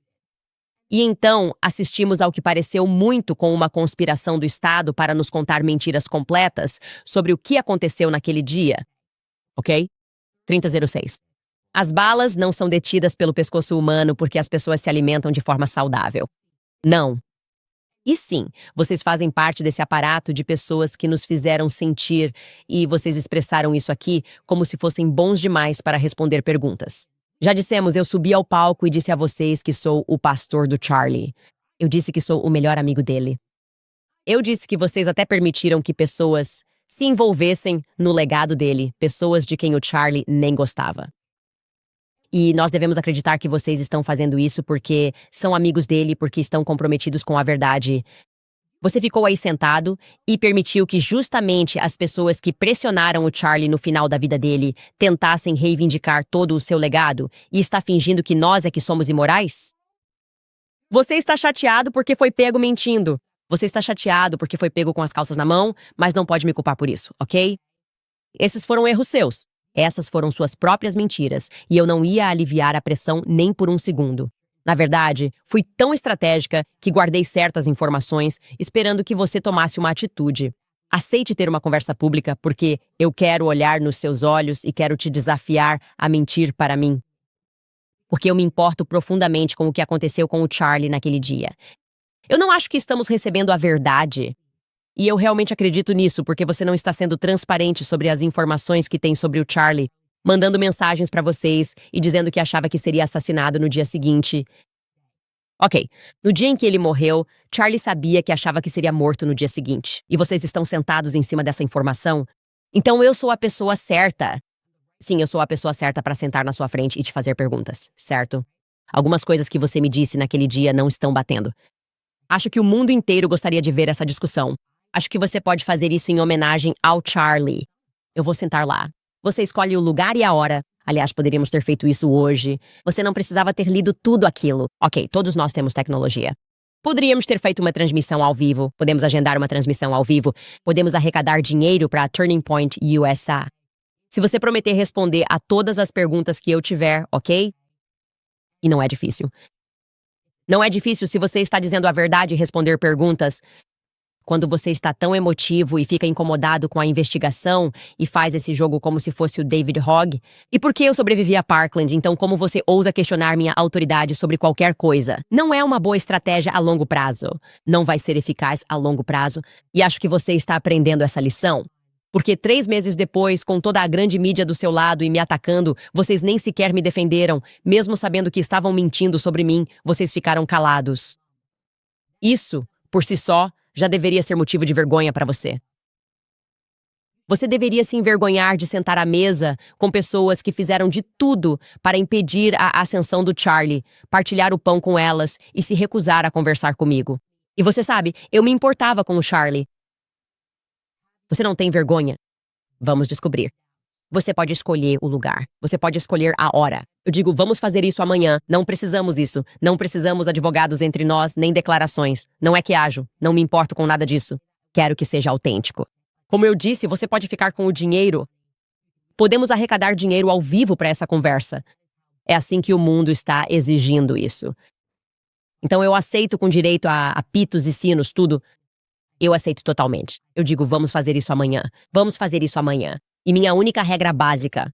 E então, assistimos ao que pareceu muito com uma conspiração do Estado para nos contar mentiras completas sobre o que aconteceu naquele dia. Ok? 3006. As balas não são detidas pelo pescoço humano porque as pessoas se alimentam de forma saudável. Não. E sim, vocês fazem parte desse aparato de pessoas que nos fizeram sentir, e vocês expressaram isso aqui como se fossem bons demais para responder perguntas. Já dissemos, eu subi ao palco e disse a vocês que sou o pastor do Charlie. Eu disse que sou o melhor amigo dele. Eu disse que vocês até permitiram que pessoas se envolvessem no legado dele, pessoas de quem o Charlie nem gostava. E nós devemos acreditar que vocês estão fazendo isso porque são amigos dele, porque estão comprometidos com a verdade. Você ficou aí sentado e permitiu que justamente as pessoas que pressionaram o Charlie no final da vida dele tentassem reivindicar todo o seu legado e está fingindo que nós é que somos imorais? Você está chateado porque foi pego mentindo. Você está chateado porque foi pego com as calças na mão, mas não pode me culpar por isso, ok? Esses foram erros seus. Essas foram suas próprias mentiras, e eu não ia aliviar a pressão nem por um segundo. Na verdade, fui tão estratégica que guardei certas informações, esperando que você tomasse uma atitude. Aceite ter uma conversa pública, porque eu quero olhar nos seus olhos e quero te desafiar a mentir para mim. Porque eu me importo profundamente com o que aconteceu com o Charlie naquele dia. Eu não acho que estamos recebendo a verdade. E eu realmente acredito nisso, porque você não está sendo transparente sobre as informações que tem sobre o Charlie, mandando mensagens para vocês e dizendo que achava que seria assassinado no dia seguinte. Ok, no dia em que ele morreu, Charlie sabia que achava que seria morto no dia seguinte. E vocês estão sentados em cima dessa informação? Então eu sou a pessoa certa. Sim, eu sou a pessoa certa para sentar na sua frente e te fazer perguntas, certo? Algumas coisas que você me disse naquele dia não estão batendo. Acho que o mundo inteiro gostaria de ver essa discussão. Acho que você pode fazer isso em homenagem ao Charlie. Eu vou sentar lá. Você escolhe o lugar e a hora. Aliás, poderíamos ter feito isso hoje. Você não precisava ter lido tudo aquilo. Ok, todos nós temos tecnologia. Poderíamos ter feito uma transmissão ao vivo. Podemos agendar uma transmissão ao vivo. Podemos arrecadar dinheiro para a Turning Point USA. Se você prometer responder a todas as perguntas que eu tiver, ok? E não é difícil. Não é difícil se você está dizendo a verdade e responder perguntas. Quando você está tão emotivo e fica incomodado com a investigação e faz esse jogo como se fosse o David Hogg. E por que eu sobrevivi a Parkland, então como você ousa questionar minha autoridade sobre qualquer coisa? Não é uma boa estratégia a longo prazo. Não vai ser eficaz a longo prazo. E acho que você está aprendendo essa lição. Porque 3 meses depois, com toda a grande mídia do seu lado e me atacando, vocês nem sequer me defenderam. Mesmo sabendo que estavam mentindo sobre mim, vocês ficaram calados. Isso, por si só, já deveria ser motivo de vergonha para você. Você deveria se envergonhar de sentar à mesa com pessoas que fizeram de tudo para impedir a ascensão do Charlie, partilhar o pão com elas e se recusar a conversar comigo. E você sabe, eu me importava com o Charlie. Você não tem vergonha? Vamos descobrir. Você pode escolher o lugar. Você pode escolher a hora. Eu digo, vamos fazer isso amanhã. Não precisamos isso. Não precisamos advogados entre nós, nem declarações. Não é que ajo. Não me importo com nada disso. Quero que seja autêntico. Como eu disse, você pode ficar com o dinheiro. Podemos arrecadar dinheiro ao vivo para essa conversa. É assim que o mundo está exigindo isso. Então eu aceito com direito a apitos e sinos, tudo. Eu aceito totalmente. Eu digo, vamos fazer isso amanhã. Vamos fazer isso amanhã. E minha única regra básica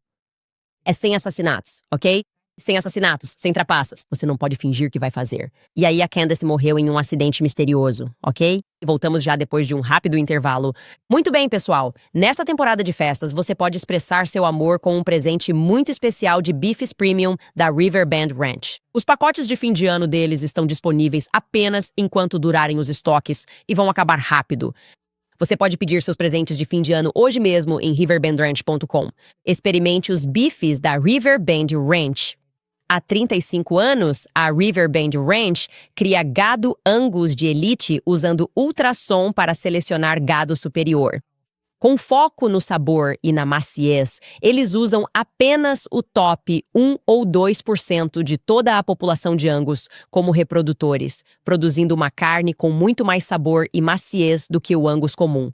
é sem assassinatos, ok? Sem assassinatos, sem trapaças. Você não pode fingir que vai fazer. E aí a Candace morreu em um acidente misterioso, ok? E voltamos já depois de um rápido intervalo. Muito bem, pessoal. Nesta temporada de festas, você pode expressar seu amor com um presente muito especial de bifes premium da Riverbend Ranch. Os pacotes de fim de ano deles estão disponíveis apenas enquanto durarem os estoques e vão acabar rápido. Você pode pedir seus presentes de fim de ano hoje mesmo em riverbendranch.com. Experimente os bifes da Riverbend Ranch. Há 35 anos, a Riverbend Ranch cria gado Angus de elite usando ultrassom para selecionar gado superior. Com foco no sabor e na maciez, eles usam apenas o top 1 ou 2% de toda a população de Angus como reprodutores, produzindo uma carne com muito mais sabor e maciez do que o Angus comum.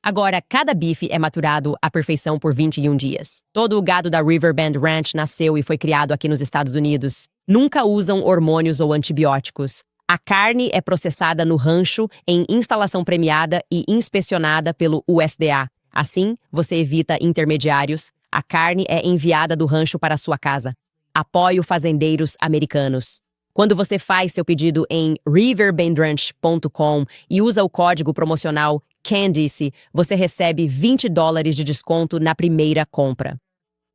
Agora, cada bife é maturado à perfeição por 21 dias. Todo o gado da Riverbend Ranch nasceu e foi criado aqui nos Estados Unidos. Nunca usam hormônios ou antibióticos. A carne é processada no rancho em instalação premiada e inspecionada pelo USDA. Assim, você evita intermediários. A carne é enviada do rancho para a sua casa. Apoie fazendeiros americanos. Quando você faz seu pedido em riverbendranch.com e usa o código promocional Candice, você recebe $20 de desconto na primeira compra.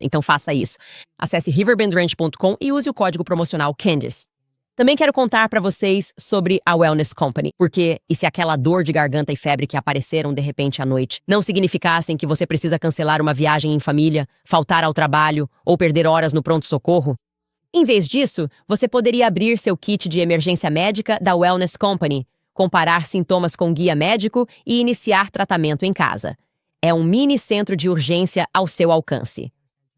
Então faça isso. Acesse riverbendranch.com e use o código promocional Candice. Também quero contar para vocês sobre a Wellness Company, porque e se aquela dor de garganta e febre que apareceram de repente à noite não significassem que você precisa cancelar uma viagem em família, faltar ao trabalho ou perder horas no pronto-socorro? Em vez disso, você poderia abrir seu kit de emergência médica da Wellness Company, comparar sintomas com guia médico e iniciar tratamento em casa. É um mini centro de urgência ao seu alcance.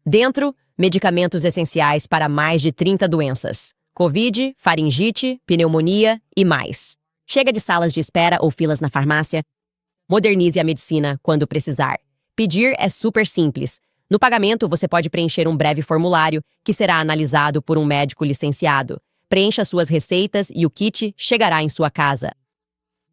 Dentro, medicamentos essenciais para mais de 30 doenças. Covid, faringite, pneumonia e mais. Chega de salas de espera ou filas na farmácia. Modernize a medicina quando precisar. Pedir é super simples. No pagamento, você pode preencher um breve formulário que será analisado por um médico licenciado. Preencha suas receitas e o kit chegará em sua casa.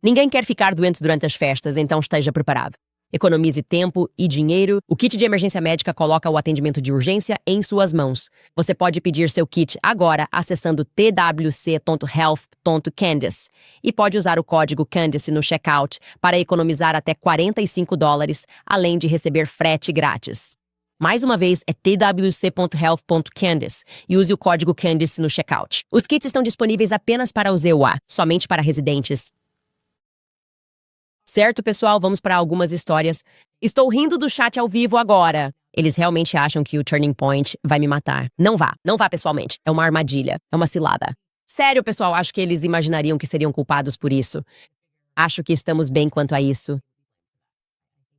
Ninguém quer ficar doente durante as festas, então esteja preparado. Economize tempo e dinheiro. O kit de emergência médica coloca o atendimento de urgência em suas mãos. Você pode pedir seu kit agora acessando twc.health.candice e pode usar o código Candice no checkout para economizar até $45, além de receber frete grátis. Mais uma vez, é twc.health.candice e use o código Candice no checkout. Os kits estão disponíveis apenas para os EUA, somente para residentes. Certo, pessoal, vamos para algumas histórias. Estou rindo do chat ao vivo agora. Eles realmente acham que o Turning Point vai me matar. Não vá pessoalmente. É uma armadilha, é uma cilada. Sério, pessoal, acho que eles imaginariam que seriam culpados por isso. Acho que estamos bem quanto a isso.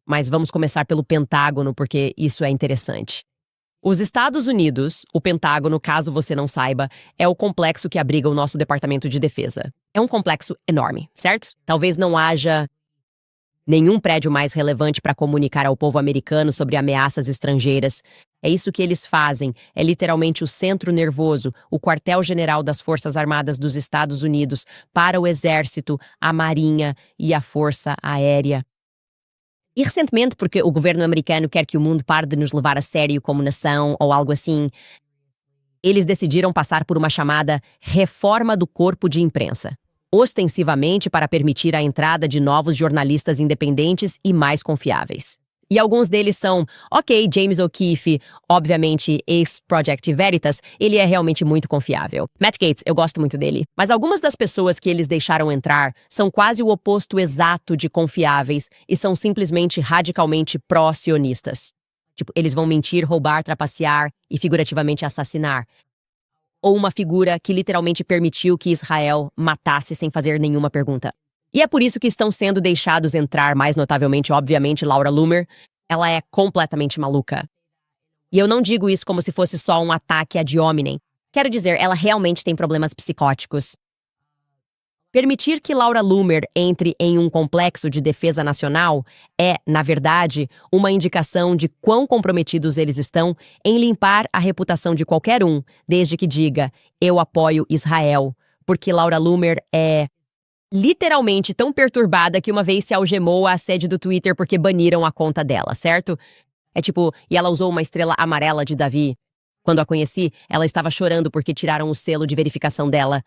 Mas vamos começar pelo Pentágono, porque isso é interessante. Os Estados Unidos, o Pentágono, caso você não saiba, é o complexo que abriga o nosso Departamento de Defesa. É um complexo enorme, certo? Talvez não haja Nenhum prédio mais relevante para comunicar ao povo americano sobre ameaças estrangeiras. É isso que eles fazem. É literalmente o centro nervoso, o quartel-general das Forças Armadas dos Estados Unidos para o Exército, a Marinha e a Força Aérea. E recentemente, porque o governo americano quer que o mundo pare de nos levar a sério como nação ou algo assim, eles decidiram passar por uma chamada reforma do corpo de imprensa, ostensivamente para permitir a entrada de novos jornalistas independentes e mais confiáveis. E alguns deles são, James O'Keefe, obviamente ex-Project Veritas, ele é realmente muito confiável. Matt Gaetz, eu gosto muito dele. Mas algumas das pessoas que eles deixaram entrar são quase o oposto exato de confiáveis e são simplesmente radicalmente pró-sionistas. Tipo, eles vão mentir, roubar, trapacear e figurativamente assassinar. Ou uma figura que literalmente permitiu que Israel matasse sem fazer nenhuma pergunta. E é por isso que estão sendo deixados entrar, mais notavelmente, obviamente, Laura Loomer. Ela é completamente maluca. E eu não digo isso como se fosse só um ataque ad hominem. Quero dizer, ela realmente tem problemas psicóticos. Permitir que Laura Loomer entre em um complexo de defesa nacional é, na verdade, uma indicação de quão comprometidos eles estão em limpar a reputação de qualquer um, desde que diga, eu apoio Israel, porque Laura Loomer é literalmente tão perturbada que uma vez se algemou à sede do Twitter porque baniram a conta dela, certo? E ela usou uma estrela amarela de Davi. Quando a conheci, ela estava chorando porque tiraram o selo de verificação dela.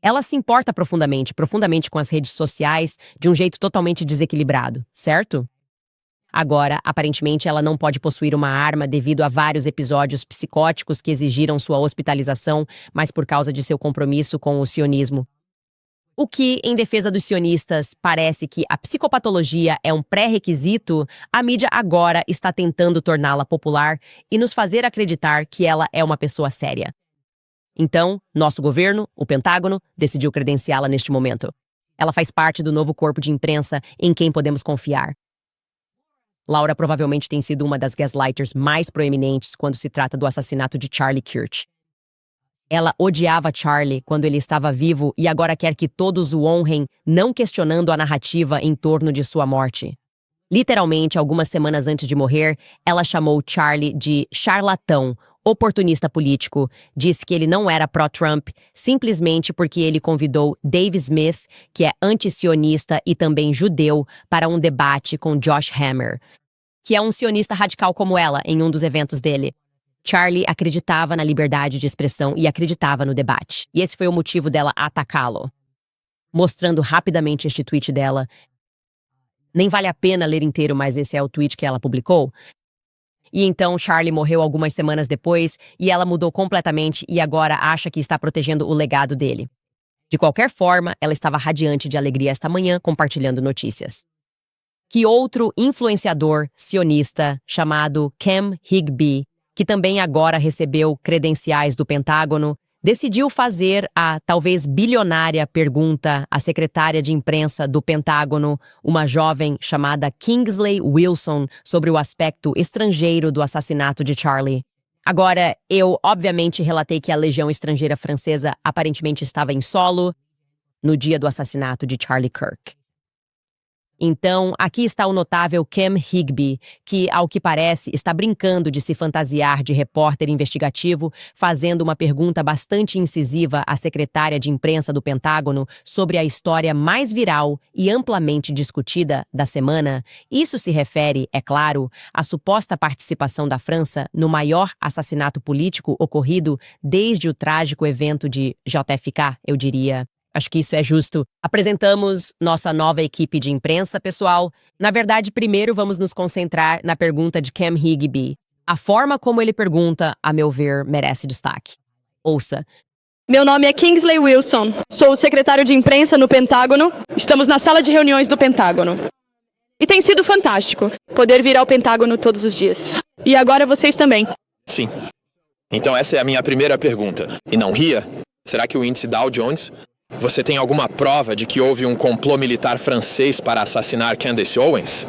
Ela se importa profundamente com as redes sociais, de um jeito totalmente desequilibrado, certo? Agora, aparentemente, ela não pode possuir uma arma devido a vários episódios psicóticos que exigiram sua hospitalização, mas por causa de seu compromisso com o sionismo. O que, em defesa dos sionistas, parece que a psicopatologia é um pré-requisito, a mídia agora está tentando torná-la popular e nos fazer acreditar que ela é uma pessoa séria. Então, nosso governo, o Pentágono, decidiu credenciá-la neste momento. Ela faz parte do novo corpo de imprensa em quem podemos confiar. Laura provavelmente tem sido uma das gaslighters mais proeminentes quando se trata do assassinato de Charlie Kirk. Ela odiava Charlie quando ele estava vivo e agora quer que todos o honrem, não questionando a narrativa em torno de sua morte. Literalmente, algumas semanas antes de morrer, ela chamou Charlie de charlatão, oportunista político, disse que ele não era pró-Trump simplesmente porque ele convidou Dave Smith, que é anti-sionista e também judeu, para um debate com Josh Hammer, que é um sionista radical como ela, em um dos eventos dele. Charlie acreditava na liberdade de expressão e acreditava no debate. E esse foi o motivo dela atacá-lo. Mostrando rapidamente este tweet dela. Nem vale a pena ler inteiro, mas esse é o tweet que ela publicou. E então Charlie morreu algumas semanas depois e ela mudou completamente e agora acha que está protegendo o legado dele. De qualquer forma, ela estava radiante de alegria esta manhã compartilhando notícias. Que outro influenciador sionista chamado Cam Higby, que também agora recebeu credenciais do Pentágono, decidiu fazer a talvez bilionária pergunta à secretária de imprensa do Pentágono, uma jovem chamada Kingsley Wilson, sobre o aspecto estrangeiro do assassinato de Charlie. Agora, eu obviamente relatei que a Legião Estrangeira Francesa aparentemente estava em solo no dia do assassinato de Charlie Kirk. Então, aqui está o notável Cam Higby, que, ao que parece, está brincando de se fantasiar de repórter investigativo, fazendo uma pergunta bastante incisiva à secretária de imprensa do Pentágono sobre a história mais viral e amplamente discutida da semana. Isso se refere, é claro, à suposta participação da França no maior assassinato político ocorrido desde o trágico evento de JFK, eu diria. Acho que isso é justo. Apresentamos nossa nova equipe de imprensa, pessoal. Na verdade, primeiro vamos nos concentrar na pergunta de Cam Higby. A forma como ele pergunta, a meu ver, merece destaque. Ouça. Meu nome é Kingsley Wilson. Sou o secretário de imprensa no Pentágono. Estamos na sala de reuniões do Pentágono. E tem sido fantástico poder vir ao Pentágono todos os dias. E agora vocês também. Sim. Então essa é a minha primeira pergunta. E não ria? Será que o índice Dow Jones... Você tem alguma prova de que houve um complô militar francês para assassinar Candace Owens?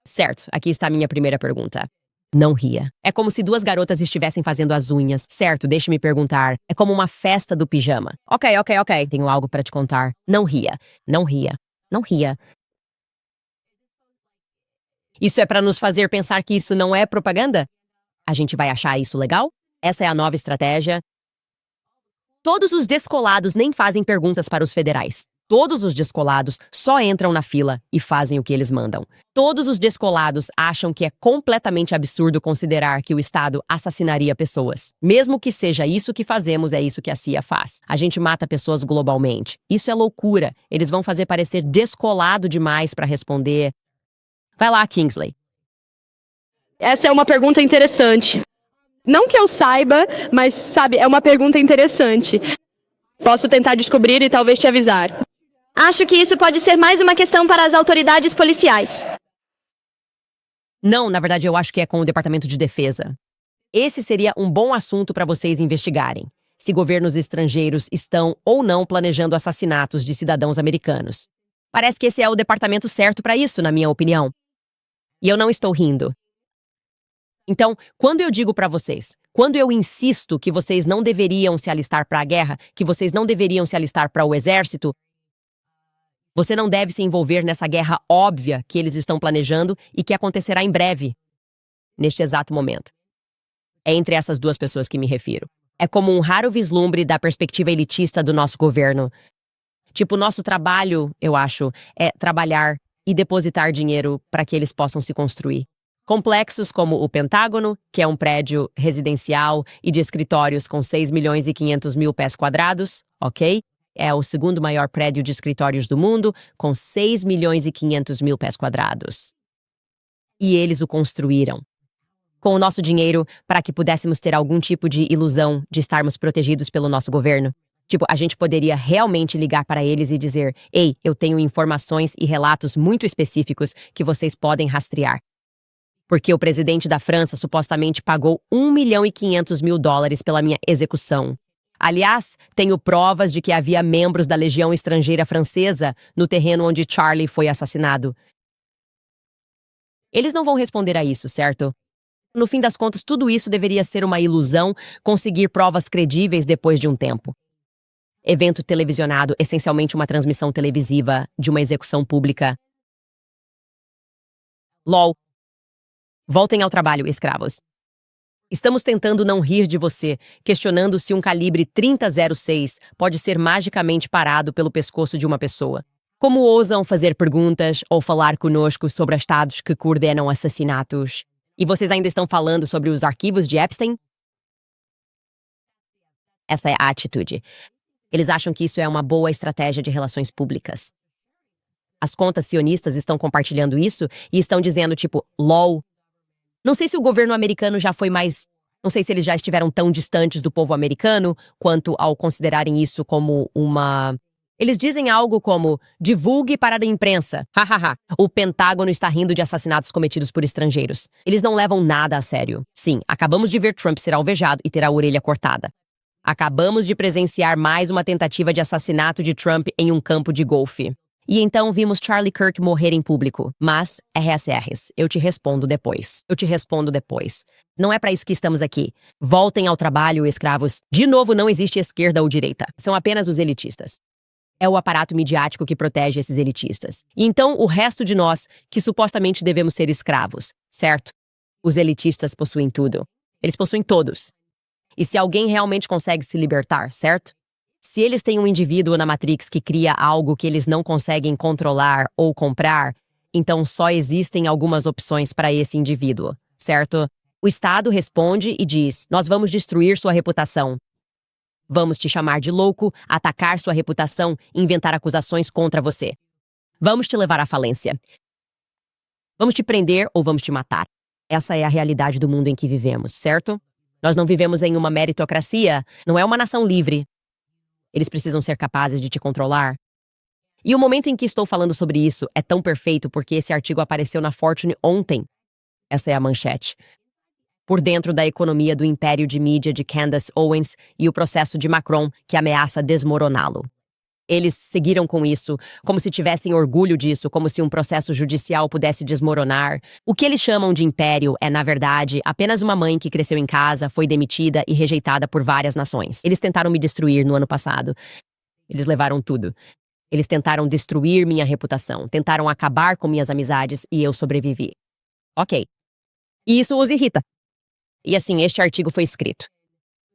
Certo, aqui está a minha primeira pergunta. Não ria. É como se duas garotas estivessem fazendo as unhas. Certo, deixe-me perguntar. É como uma festa do pijama. Ok. Tenho algo para te contar. Não ria. Não ria. Isso é para nos fazer pensar que isso não é propaganda? A gente vai achar isso legal? Essa é a nova estratégia. Todos os descolados nem fazem perguntas para os federais. Todos os descolados só entram na fila e fazem o que eles mandam. Todos os descolados acham que é completamente absurdo considerar que o Estado assassinaria pessoas. Mesmo que seja isso que fazemos, é isso que a CIA faz. A gente mata pessoas globalmente. Isso é loucura. Eles vão fazer parecer descolado demais para responder. Vai lá, Kingsley. Essa é uma pergunta interessante. Não que eu saiba, mas, sabe, é uma pergunta interessante. Posso tentar descobrir e talvez te avisar. Acho que isso pode ser mais uma questão para as autoridades policiais. Não, na verdade, eu acho que é com o Departamento de Defesa. Esse seria um bom assunto para vocês investigarem. Se governos estrangeiros estão ou não planejando assassinatos de cidadãos americanos. Parece que esse é o departamento certo para isso, na minha opinião. E eu não estou rindo. Então, quando eu digo para vocês, quando eu insisto que vocês não deveriam se alistar para a guerra, que vocês não deveriam se alistar para o exército, você não deve se envolver nessa guerra óbvia que eles estão planejando e que acontecerá em breve, neste exato momento. É entre essas duas pessoas que me refiro. É como um raro vislumbre da perspectiva elitista do nosso governo. Tipo, nosso trabalho, eu acho, é trabalhar e depositar dinheiro para que eles possam se construir. Complexos como o Pentágono, que é um prédio residencial e de escritórios com 6 milhões e 500 mil pés quadrados, ok? É o segundo maior prédio de escritórios do mundo, com 6 milhões e 500 mil pés quadrados. E eles o construíram. Com o nosso dinheiro, para que pudéssemos ter algum tipo de ilusão de estarmos protegidos pelo nosso governo. Tipo, a gente poderia realmente ligar para eles e dizer: ei, eu tenho informações e relatos muito específicos que vocês podem rastrear. Porque o presidente da França supostamente pagou 1 milhão e 500 mil dólares pela minha execução. Aliás, tenho provas de que havia membros da Legião Estrangeira Francesa no terreno onde Charlie foi assassinado. Eles não vão responder a isso, certo? No fim das contas, tudo isso deveria ser uma ilusão, conseguir provas credíveis depois de um tempo. Evento televisionado, essencialmente uma transmissão televisiva de uma execução pública. LOL. Voltem ao trabalho, escravos. Estamos tentando não rir de você, questionando se um calibre 30-06 pode ser magicamente parado pelo pescoço de uma pessoa. Como ousam fazer perguntas ou falar conosco sobre estados que coordenam assassinatos? E vocês ainda estão falando sobre os arquivos de Epstein? Essa é a atitude. Eles acham que isso é uma boa estratégia de relações públicas. As contas sionistas estão compartilhando isso e estão dizendo tipo, LOL. Não sei se o governo americano já foi mais... Não sei se eles já estiveram tão distantes do povo americano quanto ao considerarem isso como uma... Eles dizem algo como, divulgue para a imprensa. Hahaha. O Pentágono está rindo de assassinatos cometidos por estrangeiros. Eles não levam nada a sério. Sim, acabamos de ver Trump ser alvejado e ter a orelha cortada. Acabamos de presenciar mais uma tentativa de assassinato de Trump em um campo de golfe. E então vimos Charlie Kirk morrer em público. Mas, RSRs, eu te respondo depois. Não é para isso que estamos aqui. Voltem ao trabalho, escravos. De novo, não existe esquerda ou direita. São apenas os elitistas. É o aparato midiático que protege esses elitistas. E então, o resto de nós, que supostamente devemos ser escravos, certo? Os elitistas possuem tudo. Eles possuem todos. E se alguém realmente consegue se libertar, certo? Se eles têm um indivíduo na Matrix que cria algo que eles não conseguem controlar ou comprar, então só existem algumas opções para esse indivíduo, certo? O Estado responde e diz, nós vamos destruir sua reputação. Vamos te chamar de louco, atacar sua reputação, inventar acusações contra você. Vamos te levar à falência. Vamos te prender ou vamos te matar. Essa é a realidade do mundo em que vivemos, certo? Nós não vivemos em uma meritocracia, não é uma nação livre. Eles precisam ser capazes de te controlar. E o momento em que estou falando sobre isso é tão perfeito porque esse artigo apareceu na Fortune ontem. Essa é a manchete. Por dentro da economia do império de mídia de Candace Owens e o processo de Macron que ameaça desmoroná-lo. Eles seguiram com isso, como se tivessem orgulho disso, como se um processo judicial pudesse desmoronar. O que eles chamam de império é, na verdade, apenas uma mãe que cresceu em casa, foi demitida e rejeitada por várias nações. Eles tentaram me destruir no ano passado. Eles levaram tudo. Eles tentaram destruir minha reputação, tentaram acabar com minhas amizades e eu sobrevivi. Ok. E isso os irrita. E assim, este artigo foi escrito.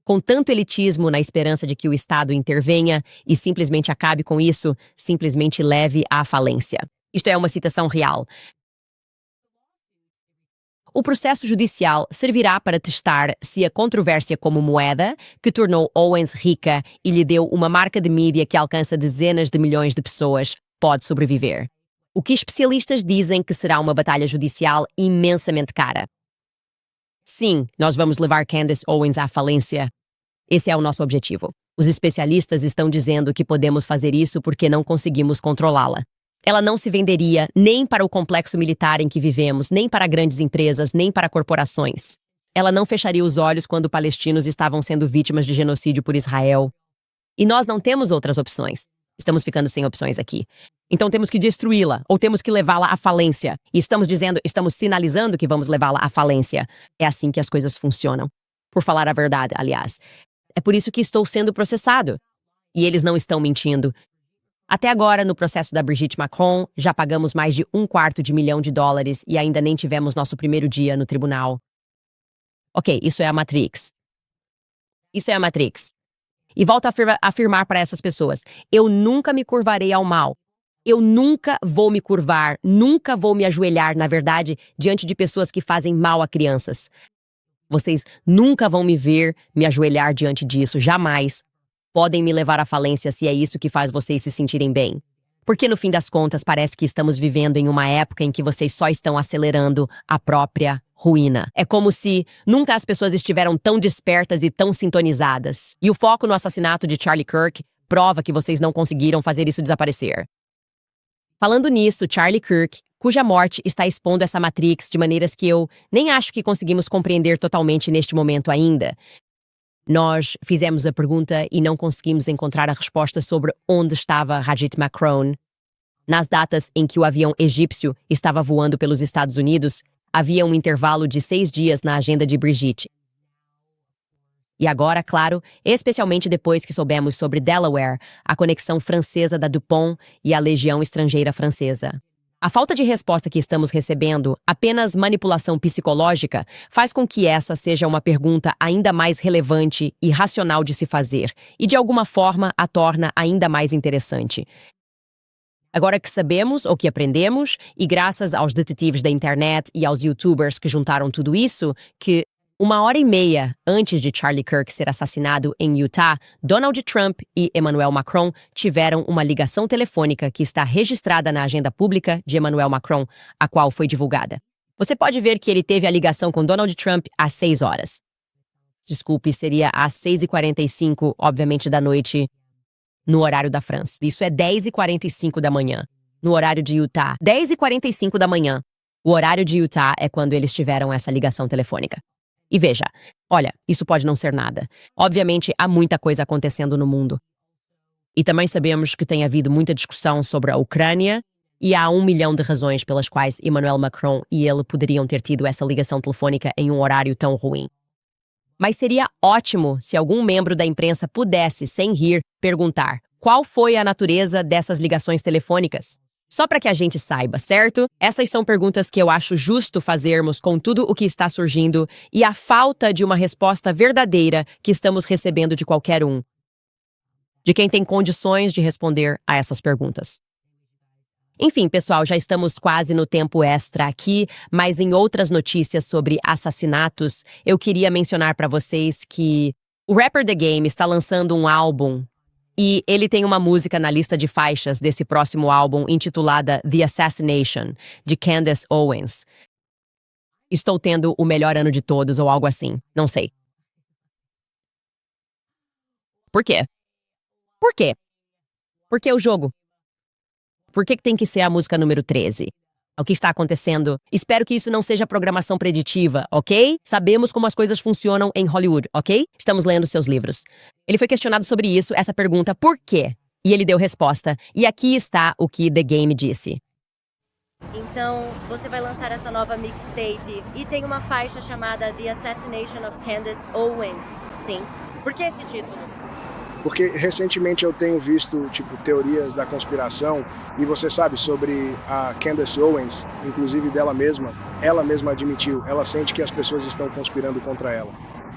Com tanto elitismo na esperança de que o Estado intervenha e simplesmente acabe com isso, simplesmente leve à falência. Isto é uma citação real. O processo judicial servirá para testar se a controvérsia como moeda, que tornou Owens rica e lhe deu uma marca de mídia que alcança dezenas de milhões de pessoas, pode sobreviver. O que especialistas dizem que será uma batalha judicial imensamente cara. Sim, nós vamos levar Candace Owens à falência. Esse é o nosso objetivo. Os especialistas estão dizendo que podemos fazer isso porque não conseguimos controlá-la. Ela não se venderia nem para o complexo militar em que vivemos, nem para grandes empresas, nem para corporações. Ela não fecharia os olhos quando palestinos estavam sendo vítimas de genocídio por Israel. E nós não temos outras opções. Estamos ficando sem opções aqui. Então temos que destruí-la, ou temos que levá-la à falência. E estamos sinalizando que vamos levá-la à falência. É assim que as coisas funcionam. Por falar a verdade, aliás. É por isso que estou sendo processado. E eles não estão mentindo. Até agora, no processo da Brigitte Macron, já pagamos mais de $250 milhão e ainda nem tivemos nosso primeiro dia no tribunal. Ok, isso é a Matrix. Isso é a Matrix. E volto a afirmar para essas pessoas, eu nunca me curvarei ao mal. Eu nunca vou me curvar, nunca vou me ajoelhar, na verdade, diante de pessoas que fazem mal a crianças. Vocês nunca vão me ver me ajoelhar diante disso, jamais. Podem me levar à falência se é isso que faz vocês se sentirem bem. Porque no fim das contas parece que estamos vivendo em uma época em que vocês só estão acelerando a própria ruína. É como se nunca as pessoas estiveram tão despertas e tão sintonizadas. E o foco no assassinato de Charlie Kirk prova que vocês não conseguiram fazer isso desaparecer. Falando nisso, Charlie Kirk, cuja morte está expondo essa Matrix de maneiras que eu nem acho que conseguimos compreender totalmente neste momento ainda. Nós fizemos a pergunta e não conseguimos encontrar a resposta sobre onde estava Brigitte Macron. Nas datas em que o avião egípcio estava voando pelos Estados Unidos, havia um intervalo de 6 dias na agenda de Brigitte. E agora, claro, especialmente depois que soubemos sobre Delaware, a conexão francesa da DuPont e a Legião Estrangeira Francesa. A falta de resposta que estamos recebendo, apenas manipulação psicológica, faz com que essa seja uma pergunta ainda mais relevante e racional de se fazer, e de alguma forma a torna ainda mais interessante. Agora que sabemos ou que aprendemos, e graças aos detetives da internet e aos youtubers que juntaram tudo isso, que 1h30 antes de Charlie Kirk ser assassinado em Utah, Donald Trump e Emmanuel Macron tiveram uma ligação telefônica que está registrada na agenda pública de Emmanuel Macron, a qual foi divulgada. Você pode ver que ele teve a ligação com Donald Trump às 6 horas. Desculpe, seria às 6h45, obviamente, da noite, no horário da França. Isso é 10h45 da manhã, no horário de Utah. 10h45 da manhã. O horário de Utah é quando eles tiveram essa ligação telefônica. E veja, olha, isso pode não ser nada. Obviamente, há muita coisa acontecendo no mundo. E também sabemos que tem havido muita discussão sobre a Ucrânia e há 1 milhão de razões pelas quais Emmanuel Macron e ele poderiam ter tido essa ligação telefônica em um horário tão ruim. Mas seria ótimo se algum membro da imprensa pudesse, sem rir, perguntar qual foi a natureza dessas ligações telefônicas. Só para que a gente saiba, certo? Essas são perguntas que eu acho justo fazermos com tudo o que está surgindo e a falta de uma resposta verdadeira que estamos recebendo de qualquer um. De quem tem condições de responder a essas perguntas. Enfim, pessoal, já estamos quase no tempo extra aqui, mas em outras notícias sobre assassinatos, eu queria mencionar para vocês que o rapper The Game está lançando um álbum. E ele tem uma música na lista de faixas desse próximo álbum intitulada The Assassination, de Candace Owens. Estou tendo o melhor ano de todos ou algo assim, não sei. Por quê? Por quê? Por que o jogo? Por que tem que ser a música número 13? O que está acontecendo? Espero que isso não seja programação preditiva, ok? Sabemos como as coisas funcionam em Hollywood, ok? Estamos lendo seus livros. Ele foi questionado sobre isso, essa pergunta, por quê? E ele deu resposta. E aqui está o que The Game disse. Então, você vai lançar essa nova mixtape e tem uma faixa chamada The Assassination of Candace Owens. Sim. Por que esse título? Porque recentemente eu tenho visto, tipo, teorias da conspiração, e você sabe, sobre a Candace Owens, inclusive dela mesma, ela mesma admitiu, ela sente que as pessoas estão conspirando contra ela.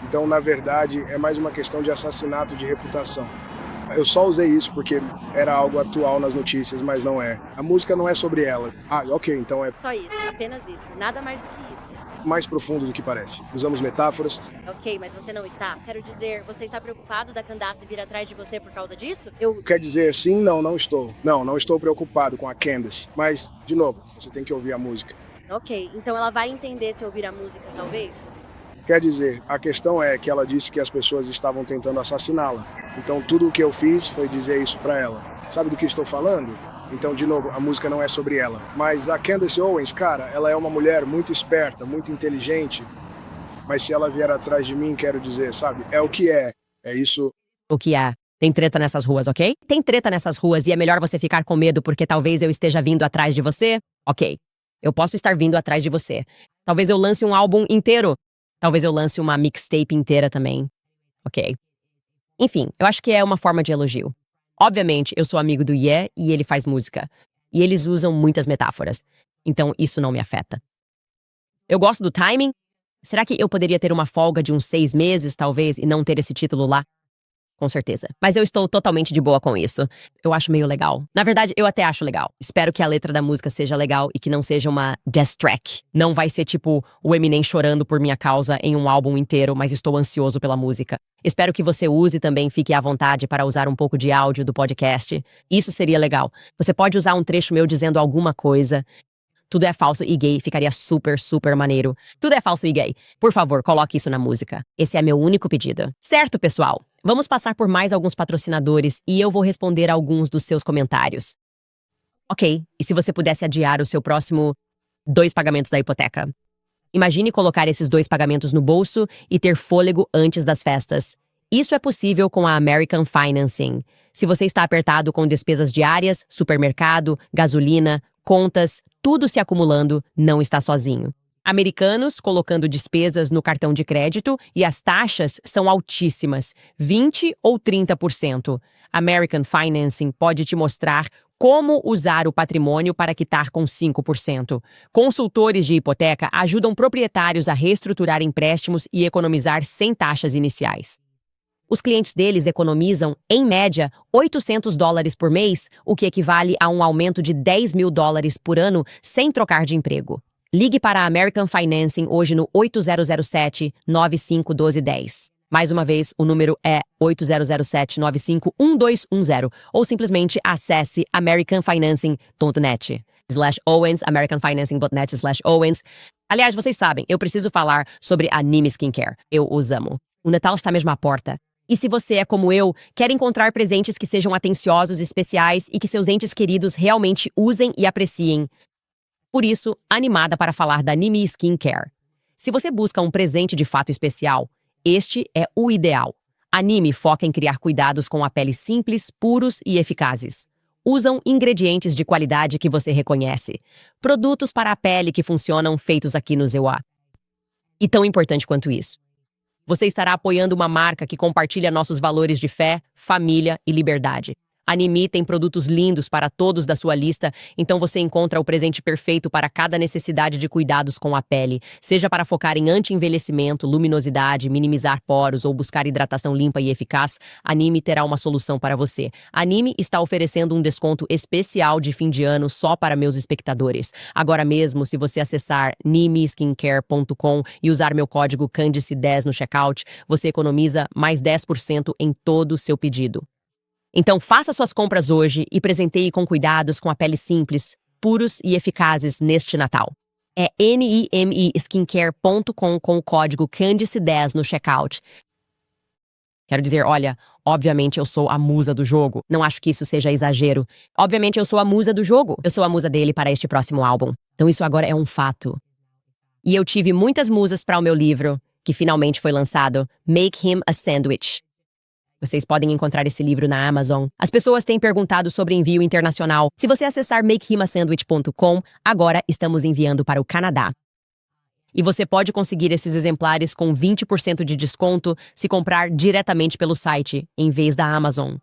Então, na verdade, é mais uma questão de assassinato de reputação. Eu só usei isso porque era algo atual nas notícias, mas não é. A música não é sobre ela. Ah, ok, então é Só isso, apenas isso. Nada mais do que isso. mais profundo do que parece. Usamos metáforas. Ok, mas você não está. Quero dizer, você está preocupado da Candace vir atrás de você por causa disso? Quer dizer, sim, não estou. Não estou preocupado com a Candace. Mas, de novo, você tem que ouvir a música. Ok, então ela vai entender se ouvir a música, talvez? Quer dizer, a questão é que ela disse que as pessoas estavam tentando assassiná-la. Então tudo o que eu fiz foi dizer isso pra ela. Sabe do que estou falando? Então, de novo, a música não é sobre ela. Mas a Candace Owens, cara, ela é uma mulher muito esperta, muito inteligente. Mas se ela vier atrás de mim, quero dizer, sabe? É o que é. É isso. O que é? Tem treta nessas ruas, ok? Tem treta nessas ruas e é melhor você ficar com medo porque talvez eu esteja vindo atrás de você? Ok. Eu posso estar vindo atrás de você. Talvez eu lance um álbum inteiro. Talvez eu lance uma mixtape inteira também. Ok. Enfim, eu acho que é uma forma de elogio. Obviamente, eu sou amigo do Ye e ele faz música. E eles usam muitas metáforas. Então, isso não me afeta. Eu gosto do timing. Será que eu poderia ter uma folga de uns 6 meses, talvez, e não ter esse título lá? Com certeza. Mas eu estou totalmente de boa com isso. Eu acho meio legal. Na verdade, eu até acho legal. Espero que a letra da música seja legal e que não seja uma diss track. Não vai ser tipo o Eminem chorando por minha causa em um álbum inteiro, mas estou ansioso pela música. Espero que você use e também fique à vontade para usar um pouco de áudio do podcast. Isso seria legal. Você pode usar um trecho meu dizendo alguma coisa. Tudo é falso e gay, ficaria super, super maneiro. Tudo é falso e gay. Por favor, coloque isso na música. Esse é meu único pedido. Certo, pessoal? Vamos passar por mais alguns patrocinadores e eu vou responder alguns dos seus comentários. Ok, e se você pudesse adiar o seu próximo 2 pagamentos da hipoteca? Imagine colocar esses 2 pagamentos no bolso e ter fôlego antes das festas. Isso é possível com a American Financing. Se você está apertado com despesas diárias, supermercado, gasolina, contas, tudo se acumulando, não está sozinho. Americanos colocando despesas no cartão de crédito e as taxas são altíssimas, 20% ou 30%. American Financing pode te mostrar como usar o patrimônio para quitar com 5%. Consultores de hipoteca ajudam proprietários a reestruturar empréstimos e economizar sem taxas iniciais. Os clientes deles economizam, em média, $800 por mês, o que equivale a um aumento de $10.000 por ano sem trocar de emprego. Ligue para a American Financing hoje no 8007-951210. Mais uma vez, o número é 8007-951210 ou simplesmente acesse americanfinancing.net/Owens, americanfinancing.net/Owens. Aliás, vocês sabem, eu preciso falar sobre a Anime Skincare. Eu os amo. O Natal está mesmo à porta. E se você é como eu, quer encontrar presentes que sejam atenciosos e especiais e que seus entes queridos realmente usem e apreciem. Por isso, animada para falar da Anime Skincare. Se você busca um presente de fato especial, este é o ideal. Anime foca em criar cuidados com a pele simples, puros e eficazes. Usam ingredientes de qualidade que você reconhece. Produtos para a pele que funcionam feitos aqui no ZEUA. E tão importante quanto isso, você estará apoiando uma marca que compartilha nossos valores de fé, família e liberdade. Anime tem produtos lindos para todos da sua lista, então você encontra o presente perfeito para cada necessidade de cuidados com a pele, seja para focar em anti-envelhecimento, luminosidade, minimizar poros ou buscar hidratação limpa e eficaz. Anime terá uma solução para você. Anime está oferecendo um desconto especial de fim de ano só para meus espectadores. Agora mesmo, se você acessar nimeskincare.com e usar meu código Candice10 no checkout, você economiza mais 10% em todo o seu pedido. Então faça suas compras hoje e presenteie com cuidados com a pele simples, puros e eficazes neste Natal. É nimeskincare.com com o código Candice10 no checkout. Quero dizer, olha, obviamente eu sou a musa do jogo. Não acho que isso seja exagero. Obviamente eu sou a musa do jogo. Eu sou a musa dele para este próximo álbum. Então isso agora é um fato. E eu tive muitas musas para o meu livro, que finalmente foi lançado, Make Him a Sandwich. Vocês podem encontrar esse livro na Amazon. As pessoas têm perguntado sobre envio internacional. Se você acessar makehimasandwich.com, agora estamos enviando para o Canadá. E você pode conseguir esses exemplares com 20% de desconto se comprar diretamente pelo site, em vez da Amazon.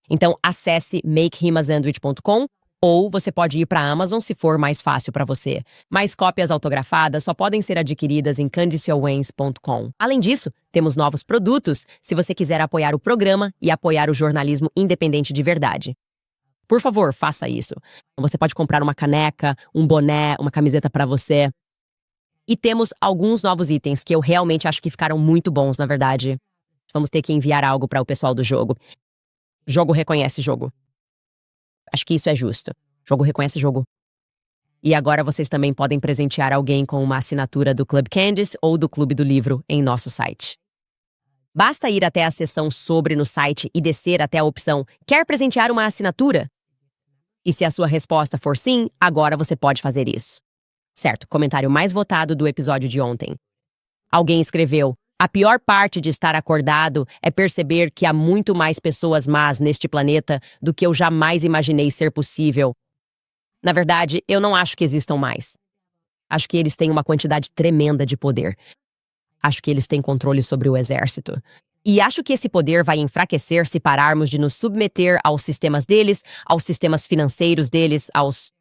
Então, acesse makehimasandwich.com ou você pode ir para a Amazon se for mais fácil para você. Mais cópias autografadas só podem ser adquiridas em candiceowens.com. Além disso, temos novos produtos se você quiser apoiar o programa e apoiar o jornalismo independente de verdade. Por favor, faça isso. Você pode comprar uma caneca, um boné, uma camiseta para você. E temos alguns novos itens que eu realmente acho que ficaram muito bons, na verdade. Vamos ter que enviar algo para o pessoal do jogo. Jogo reconhece jogo. Acho que isso é justo. Jogo reconhece jogo. E agora vocês também podem presentear alguém com uma assinatura do Club Candice ou do Clube do Livro em nosso site. Basta ir até a seção sobre no site e descer até a opção Quer presentear uma assinatura? E se a sua resposta for sim, agora você pode fazer isso. Certo, comentário mais votado do episódio de ontem. Alguém escreveu: a pior parte de estar acordado é perceber que há muito mais pessoas más neste planeta do que eu jamais imaginei ser possível. Na verdade, eu não acho que existam mais. Acho que eles têm uma quantidade tremenda de poder. Acho que eles têm controle sobre o exército. E acho que esse poder vai enfraquecer se pararmos de nos submeter aos sistemas deles, aos sistemas financeiros deles, aos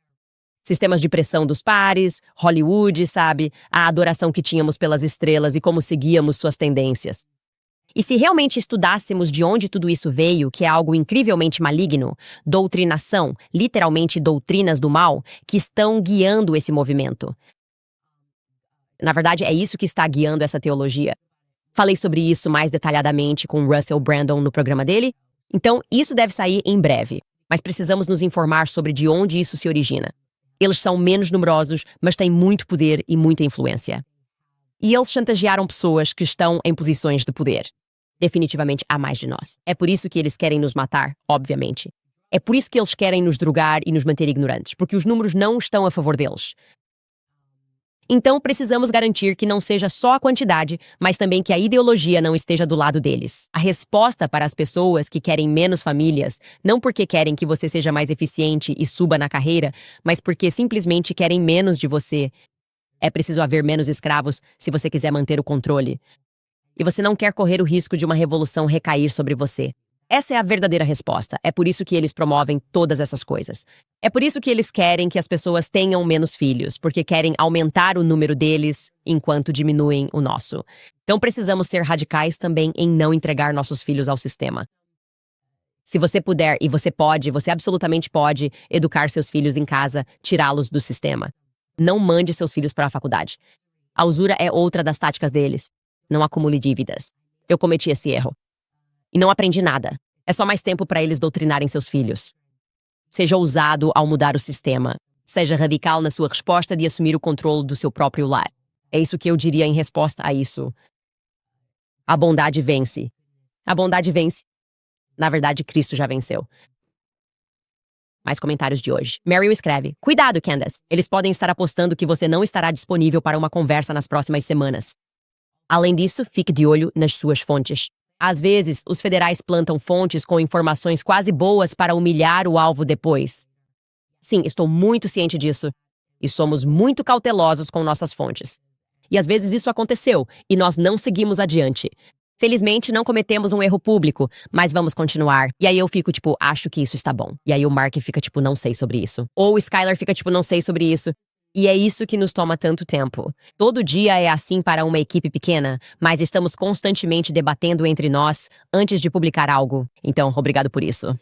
sistemas de pressão dos pares, Hollywood, sabe? A adoração que tínhamos pelas estrelas e como seguíamos suas tendências. E se realmente estudássemos de onde tudo isso veio, que é algo incrivelmente maligno, doutrinação, literalmente doutrinas do mal, que estão guiando esse movimento. Na verdade, é isso que está guiando essa teologia. Falei sobre isso mais detalhadamente com Russell Brandon no programa dele, então isso deve sair em breve, mas precisamos nos informar sobre de onde isso se origina. Eles são menos numerosos, mas têm muito poder e muita influência. E eles chantagearam pessoas que estão em posições de poder. Definitivamente há mais de nós. É por isso que eles querem nos matar, obviamente. É por isso que eles querem nos drogar e nos manter ignorantes, porque os números não estão a favor deles. Então precisamos garantir que não seja só a quantidade, mas também que a ideologia não esteja do lado deles. A resposta para as pessoas que querem menos famílias, não porque querem que você seja mais eficiente e suba na carreira, mas porque simplesmente querem menos de você. É preciso haver menos escravos se você quiser manter o controle. E você não quer correr o risco de uma revolução recair sobre você. Essa é a verdadeira resposta. É por isso que eles promovem todas essas coisas. É por isso que eles querem que as pessoas tenham menos filhos, porque querem aumentar o número deles enquanto diminuem o nosso. Então precisamos ser radicais também em não entregar nossos filhos ao sistema. Se você puder, e você pode, você absolutamente pode educar seus filhos em casa, tirá-los do sistema. Não mande seus filhos para a faculdade. A usura é outra das táticas deles. Não acumule dívidas. Eu cometi esse erro. E não aprendi nada. É só mais tempo para eles doutrinarem seus filhos. Seja ousado ao mudar o sistema. Seja radical na sua resposta de assumir o controle do seu próprio lar. É isso que eu diria em resposta a isso. A bondade vence. A bondade vence. Na verdade, Cristo já venceu. Mais comentários de hoje. Meryl escreve: cuidado, Candace. Eles podem estar apostando que você não estará disponível para uma conversa nas próximas semanas. Além disso, fique de olho nas suas fontes. Às vezes, os federais plantam fontes com informações quase boas para humilhar o alvo depois. Sim, estou muito ciente disso. E somos muito cautelosos com nossas fontes. E às vezes isso aconteceu, e nós não seguimos adiante. Felizmente, não cometemos um erro público, mas vamos continuar. E aí eu fico tipo, acho que isso está bom. E aí o Mark fica tipo, não sei sobre isso. Ou o Skylar fica tipo, não sei sobre isso. E é isso que nos toma tanto tempo. Todo dia é assim para uma equipe pequena, mas estamos constantemente debatendo entre nós antes de publicar algo. Então, obrigado por isso.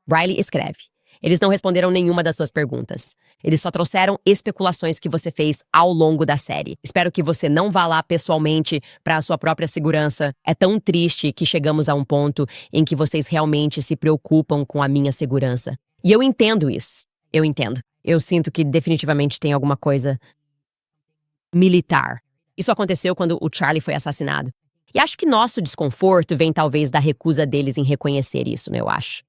Riley escreve: eles não responderam nenhuma das suas perguntas. Eles só trouxeram especulações que você fez ao longo da série. Espero que você não vá lá pessoalmente para a sua própria segurança. É tão triste que chegamos a um ponto em que vocês realmente se preocupam com a minha segurança. E eu entendo isso. Eu entendo. Eu sinto que definitivamente tem alguma coisa militar. Isso aconteceu quando o Charlie foi assassinado. E acho que nosso desconforto vem talvez da recusa deles em reconhecer isso, né, eu acho.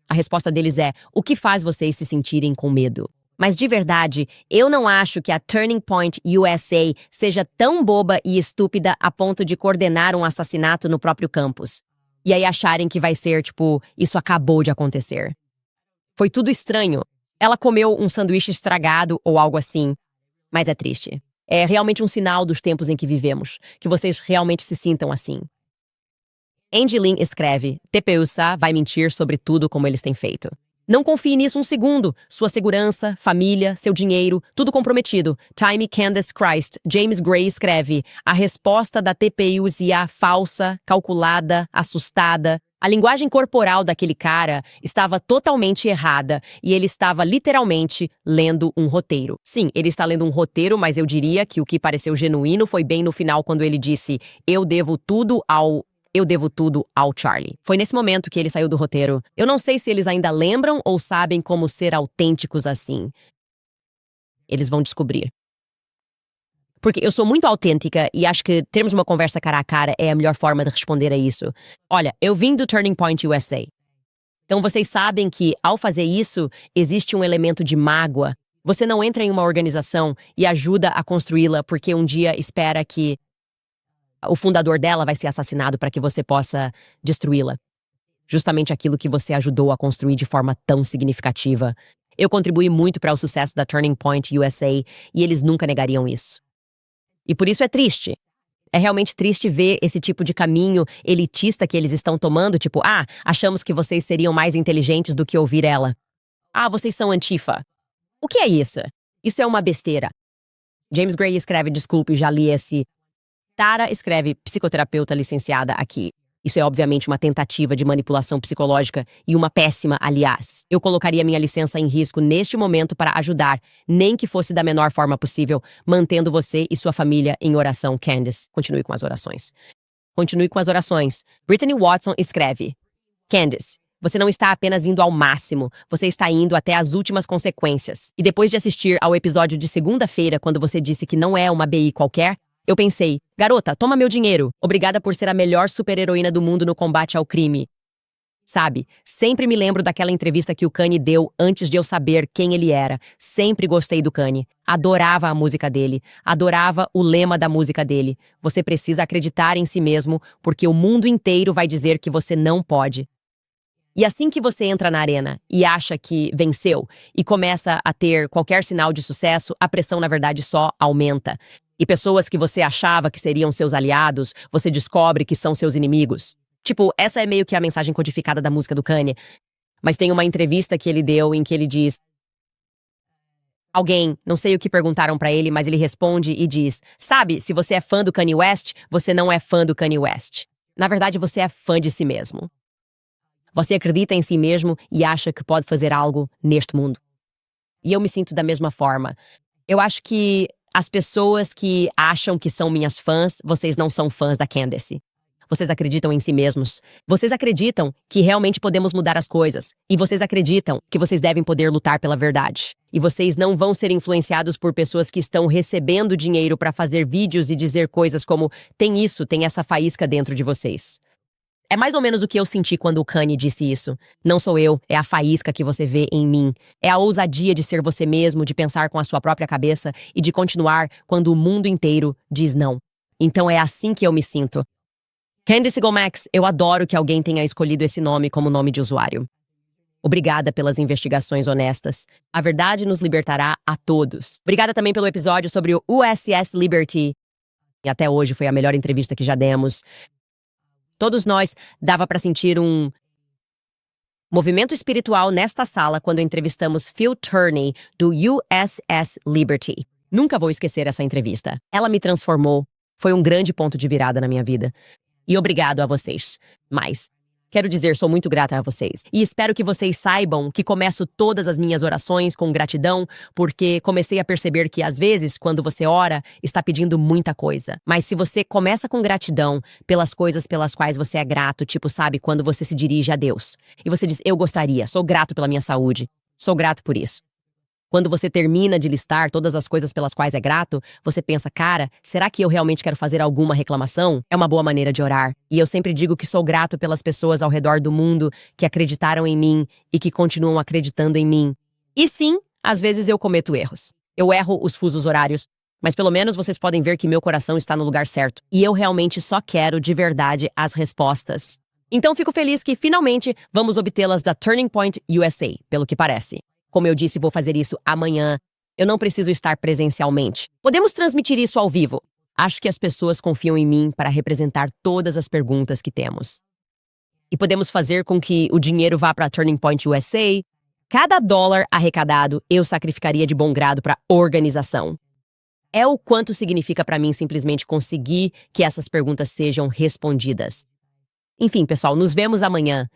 A resposta deles é: o que faz vocês se sentirem com medo? Mas de verdade, eu não acho que a Turning Point USA seja tão boba e estúpida a ponto de coordenar um assassinato no próprio campus. E aí acharem que vai ser, tipo, isso acabou de acontecer. Foi tudo estranho. Ela comeu um sanduíche estragado ou algo assim. Mas é triste. É realmente um sinal dos tempos em que vivemos, que vocês realmente se sintam assim. Angeline escreve, TPUSA vai mentir sobre tudo como eles têm feito. Não confie nisso um segundo. Sua segurança, família, seu dinheiro, tudo comprometido. Time Candace Christ. James Gray escreve, a resposta da TPUSA falsa, calculada, assustada. A linguagem corporal daquele cara estava totalmente errada e ele estava literalmente lendo um roteiro. Sim, ele está lendo um roteiro, mas eu diria que o que pareceu genuíno foi bem no final quando ele disse, eu devo tudo ao Charlie. Foi nesse momento que ele saiu do roteiro. Eu não sei se eles ainda lembram ou sabem como ser autênticos assim. Eles vão descobrir. Porque eu sou muito autêntica e acho que termos uma conversa cara a cara é a melhor forma de responder a isso. Olha, eu vim do Turning Point USA. Então vocês sabem que, ao fazer isso, existe um elemento de mágoa. Você não entra em uma organização e ajuda a construí-la porque um dia espera que o fundador dela vai ser assassinado para que você possa destruí-la. Justamente aquilo que você ajudou a construir de forma tão significativa. Eu contribuí muito para o sucesso da Turning Point USA e eles nunca negariam isso. E por isso é triste. É realmente triste ver esse tipo de caminho elitista que eles estão tomando, tipo, achamos que vocês seriam mais inteligentes do que ouvir ela. Vocês são Antifa. O que é isso? Isso é uma besteira. James Gray escreve, desculpe, já li esse. Tara escreve, psicoterapeuta licenciada aqui. Isso é obviamente uma tentativa de manipulação psicológica e uma péssima, aliás. Eu colocaria minha licença em risco neste momento para ajudar, nem que fosse da menor forma possível, mantendo você e sua família em oração, Candace. Continue com as orações. Continue com as orações. Brittany Watson escreve, Candace, você não está apenas indo ao máximo, você está indo até as últimas consequências. E depois de assistir ao episódio de segunda-feira, quando você disse que não é uma BI qualquer, eu pensei, garota, toma meu dinheiro. Obrigada por ser a melhor super-heroína do mundo no combate ao crime. Sabe, sempre me lembro daquela entrevista que o Kanye deu antes de eu saber quem ele era. Sempre gostei do Kanye. Adorava a música dele. Adorava o lema da música dele. Você precisa acreditar em si mesmo, porque o mundo inteiro vai dizer que você não pode. E assim que você entra na arena e acha que venceu e começa a ter qualquer sinal de sucesso, a pressão, na verdade, só aumenta. E pessoas que você achava que seriam seus aliados, você descobre que são seus inimigos. Tipo, essa é meio que a mensagem codificada da música do Kanye. Mas tem uma entrevista que ele deu em que ele diz... Alguém, não sei o que perguntaram pra ele, mas ele responde e diz... Sabe, se você é fã do Kanye West, você não é fã do Kanye West. Na verdade, você é fã de si mesmo. Você acredita em si mesmo e acha que pode fazer algo neste mundo. E eu me sinto da mesma forma. Eu acho que as pessoas que acham que são minhas fãs, vocês não são fãs da Candace. Vocês acreditam em si mesmos. Vocês acreditam que realmente podemos mudar as coisas. E vocês acreditam que vocês devem poder lutar pela verdade. E vocês não vão ser influenciados por pessoas que estão recebendo dinheiro para fazer vídeos e dizer coisas como tem isso, tem essa faísca dentro de vocês. É mais ou menos o que eu senti quando o Kanye disse isso. Não sou eu, é a faísca que você vê em mim. É a ousadia de ser você mesmo, de pensar com a sua própria cabeça e de continuar quando o mundo inteiro diz não. Então é assim que eu me sinto. Candace Gomax, eu adoro que alguém tenha escolhido esse nome como nome de usuário. Obrigada pelas investigações honestas. A verdade nos libertará a todos. Obrigada também pelo episódio sobre o USS Liberty. E até hoje foi a melhor entrevista que já demos. Todos nós dava para sentir um movimento espiritual nesta sala quando entrevistamos Phil Turney, do USS Liberty. Nunca vou esquecer essa entrevista. Ela me transformou. Foi um grande ponto de virada na minha vida. E obrigado a vocês. Mas, quero dizer, sou muito grata a vocês. E espero que vocês saibam que começo todas as minhas orações com gratidão, porque comecei a perceber que, às vezes, quando você ora, está pedindo muita coisa. Mas se você começa com gratidão pelas coisas pelas quais você é grato, tipo, sabe, quando você se dirige a Deus. E você diz, eu gostaria, sou grato pela minha saúde, sou grato por isso. Quando você termina de listar todas as coisas pelas quais é grato, você pensa, cara, será que eu realmente quero fazer alguma reclamação? É uma boa maneira de orar. E eu sempre digo que sou grato pelas pessoas ao redor do mundo que acreditaram em mim e que continuam acreditando em mim. E sim, às vezes eu cometo erros. Eu erro os fusos horários, mas pelo menos vocês podem ver que meu coração está no lugar certo. E eu realmente só quero, de verdade, as respostas. Então fico feliz que, finalmente, vamos obtê-las da Turning Point USA, pelo que parece. Como eu disse, vou fazer isso amanhã. Eu não preciso estar presencialmente. Podemos transmitir isso ao vivo. Acho que as pessoas confiam em mim para representar todas as perguntas que temos. E podemos fazer com que o dinheiro vá para a Turning Point USA. Cada dólar arrecadado eu sacrificaria de bom grado para a organização. É o quanto significa para mim simplesmente conseguir que essas perguntas sejam respondidas. Enfim, pessoal, nos vemos amanhã.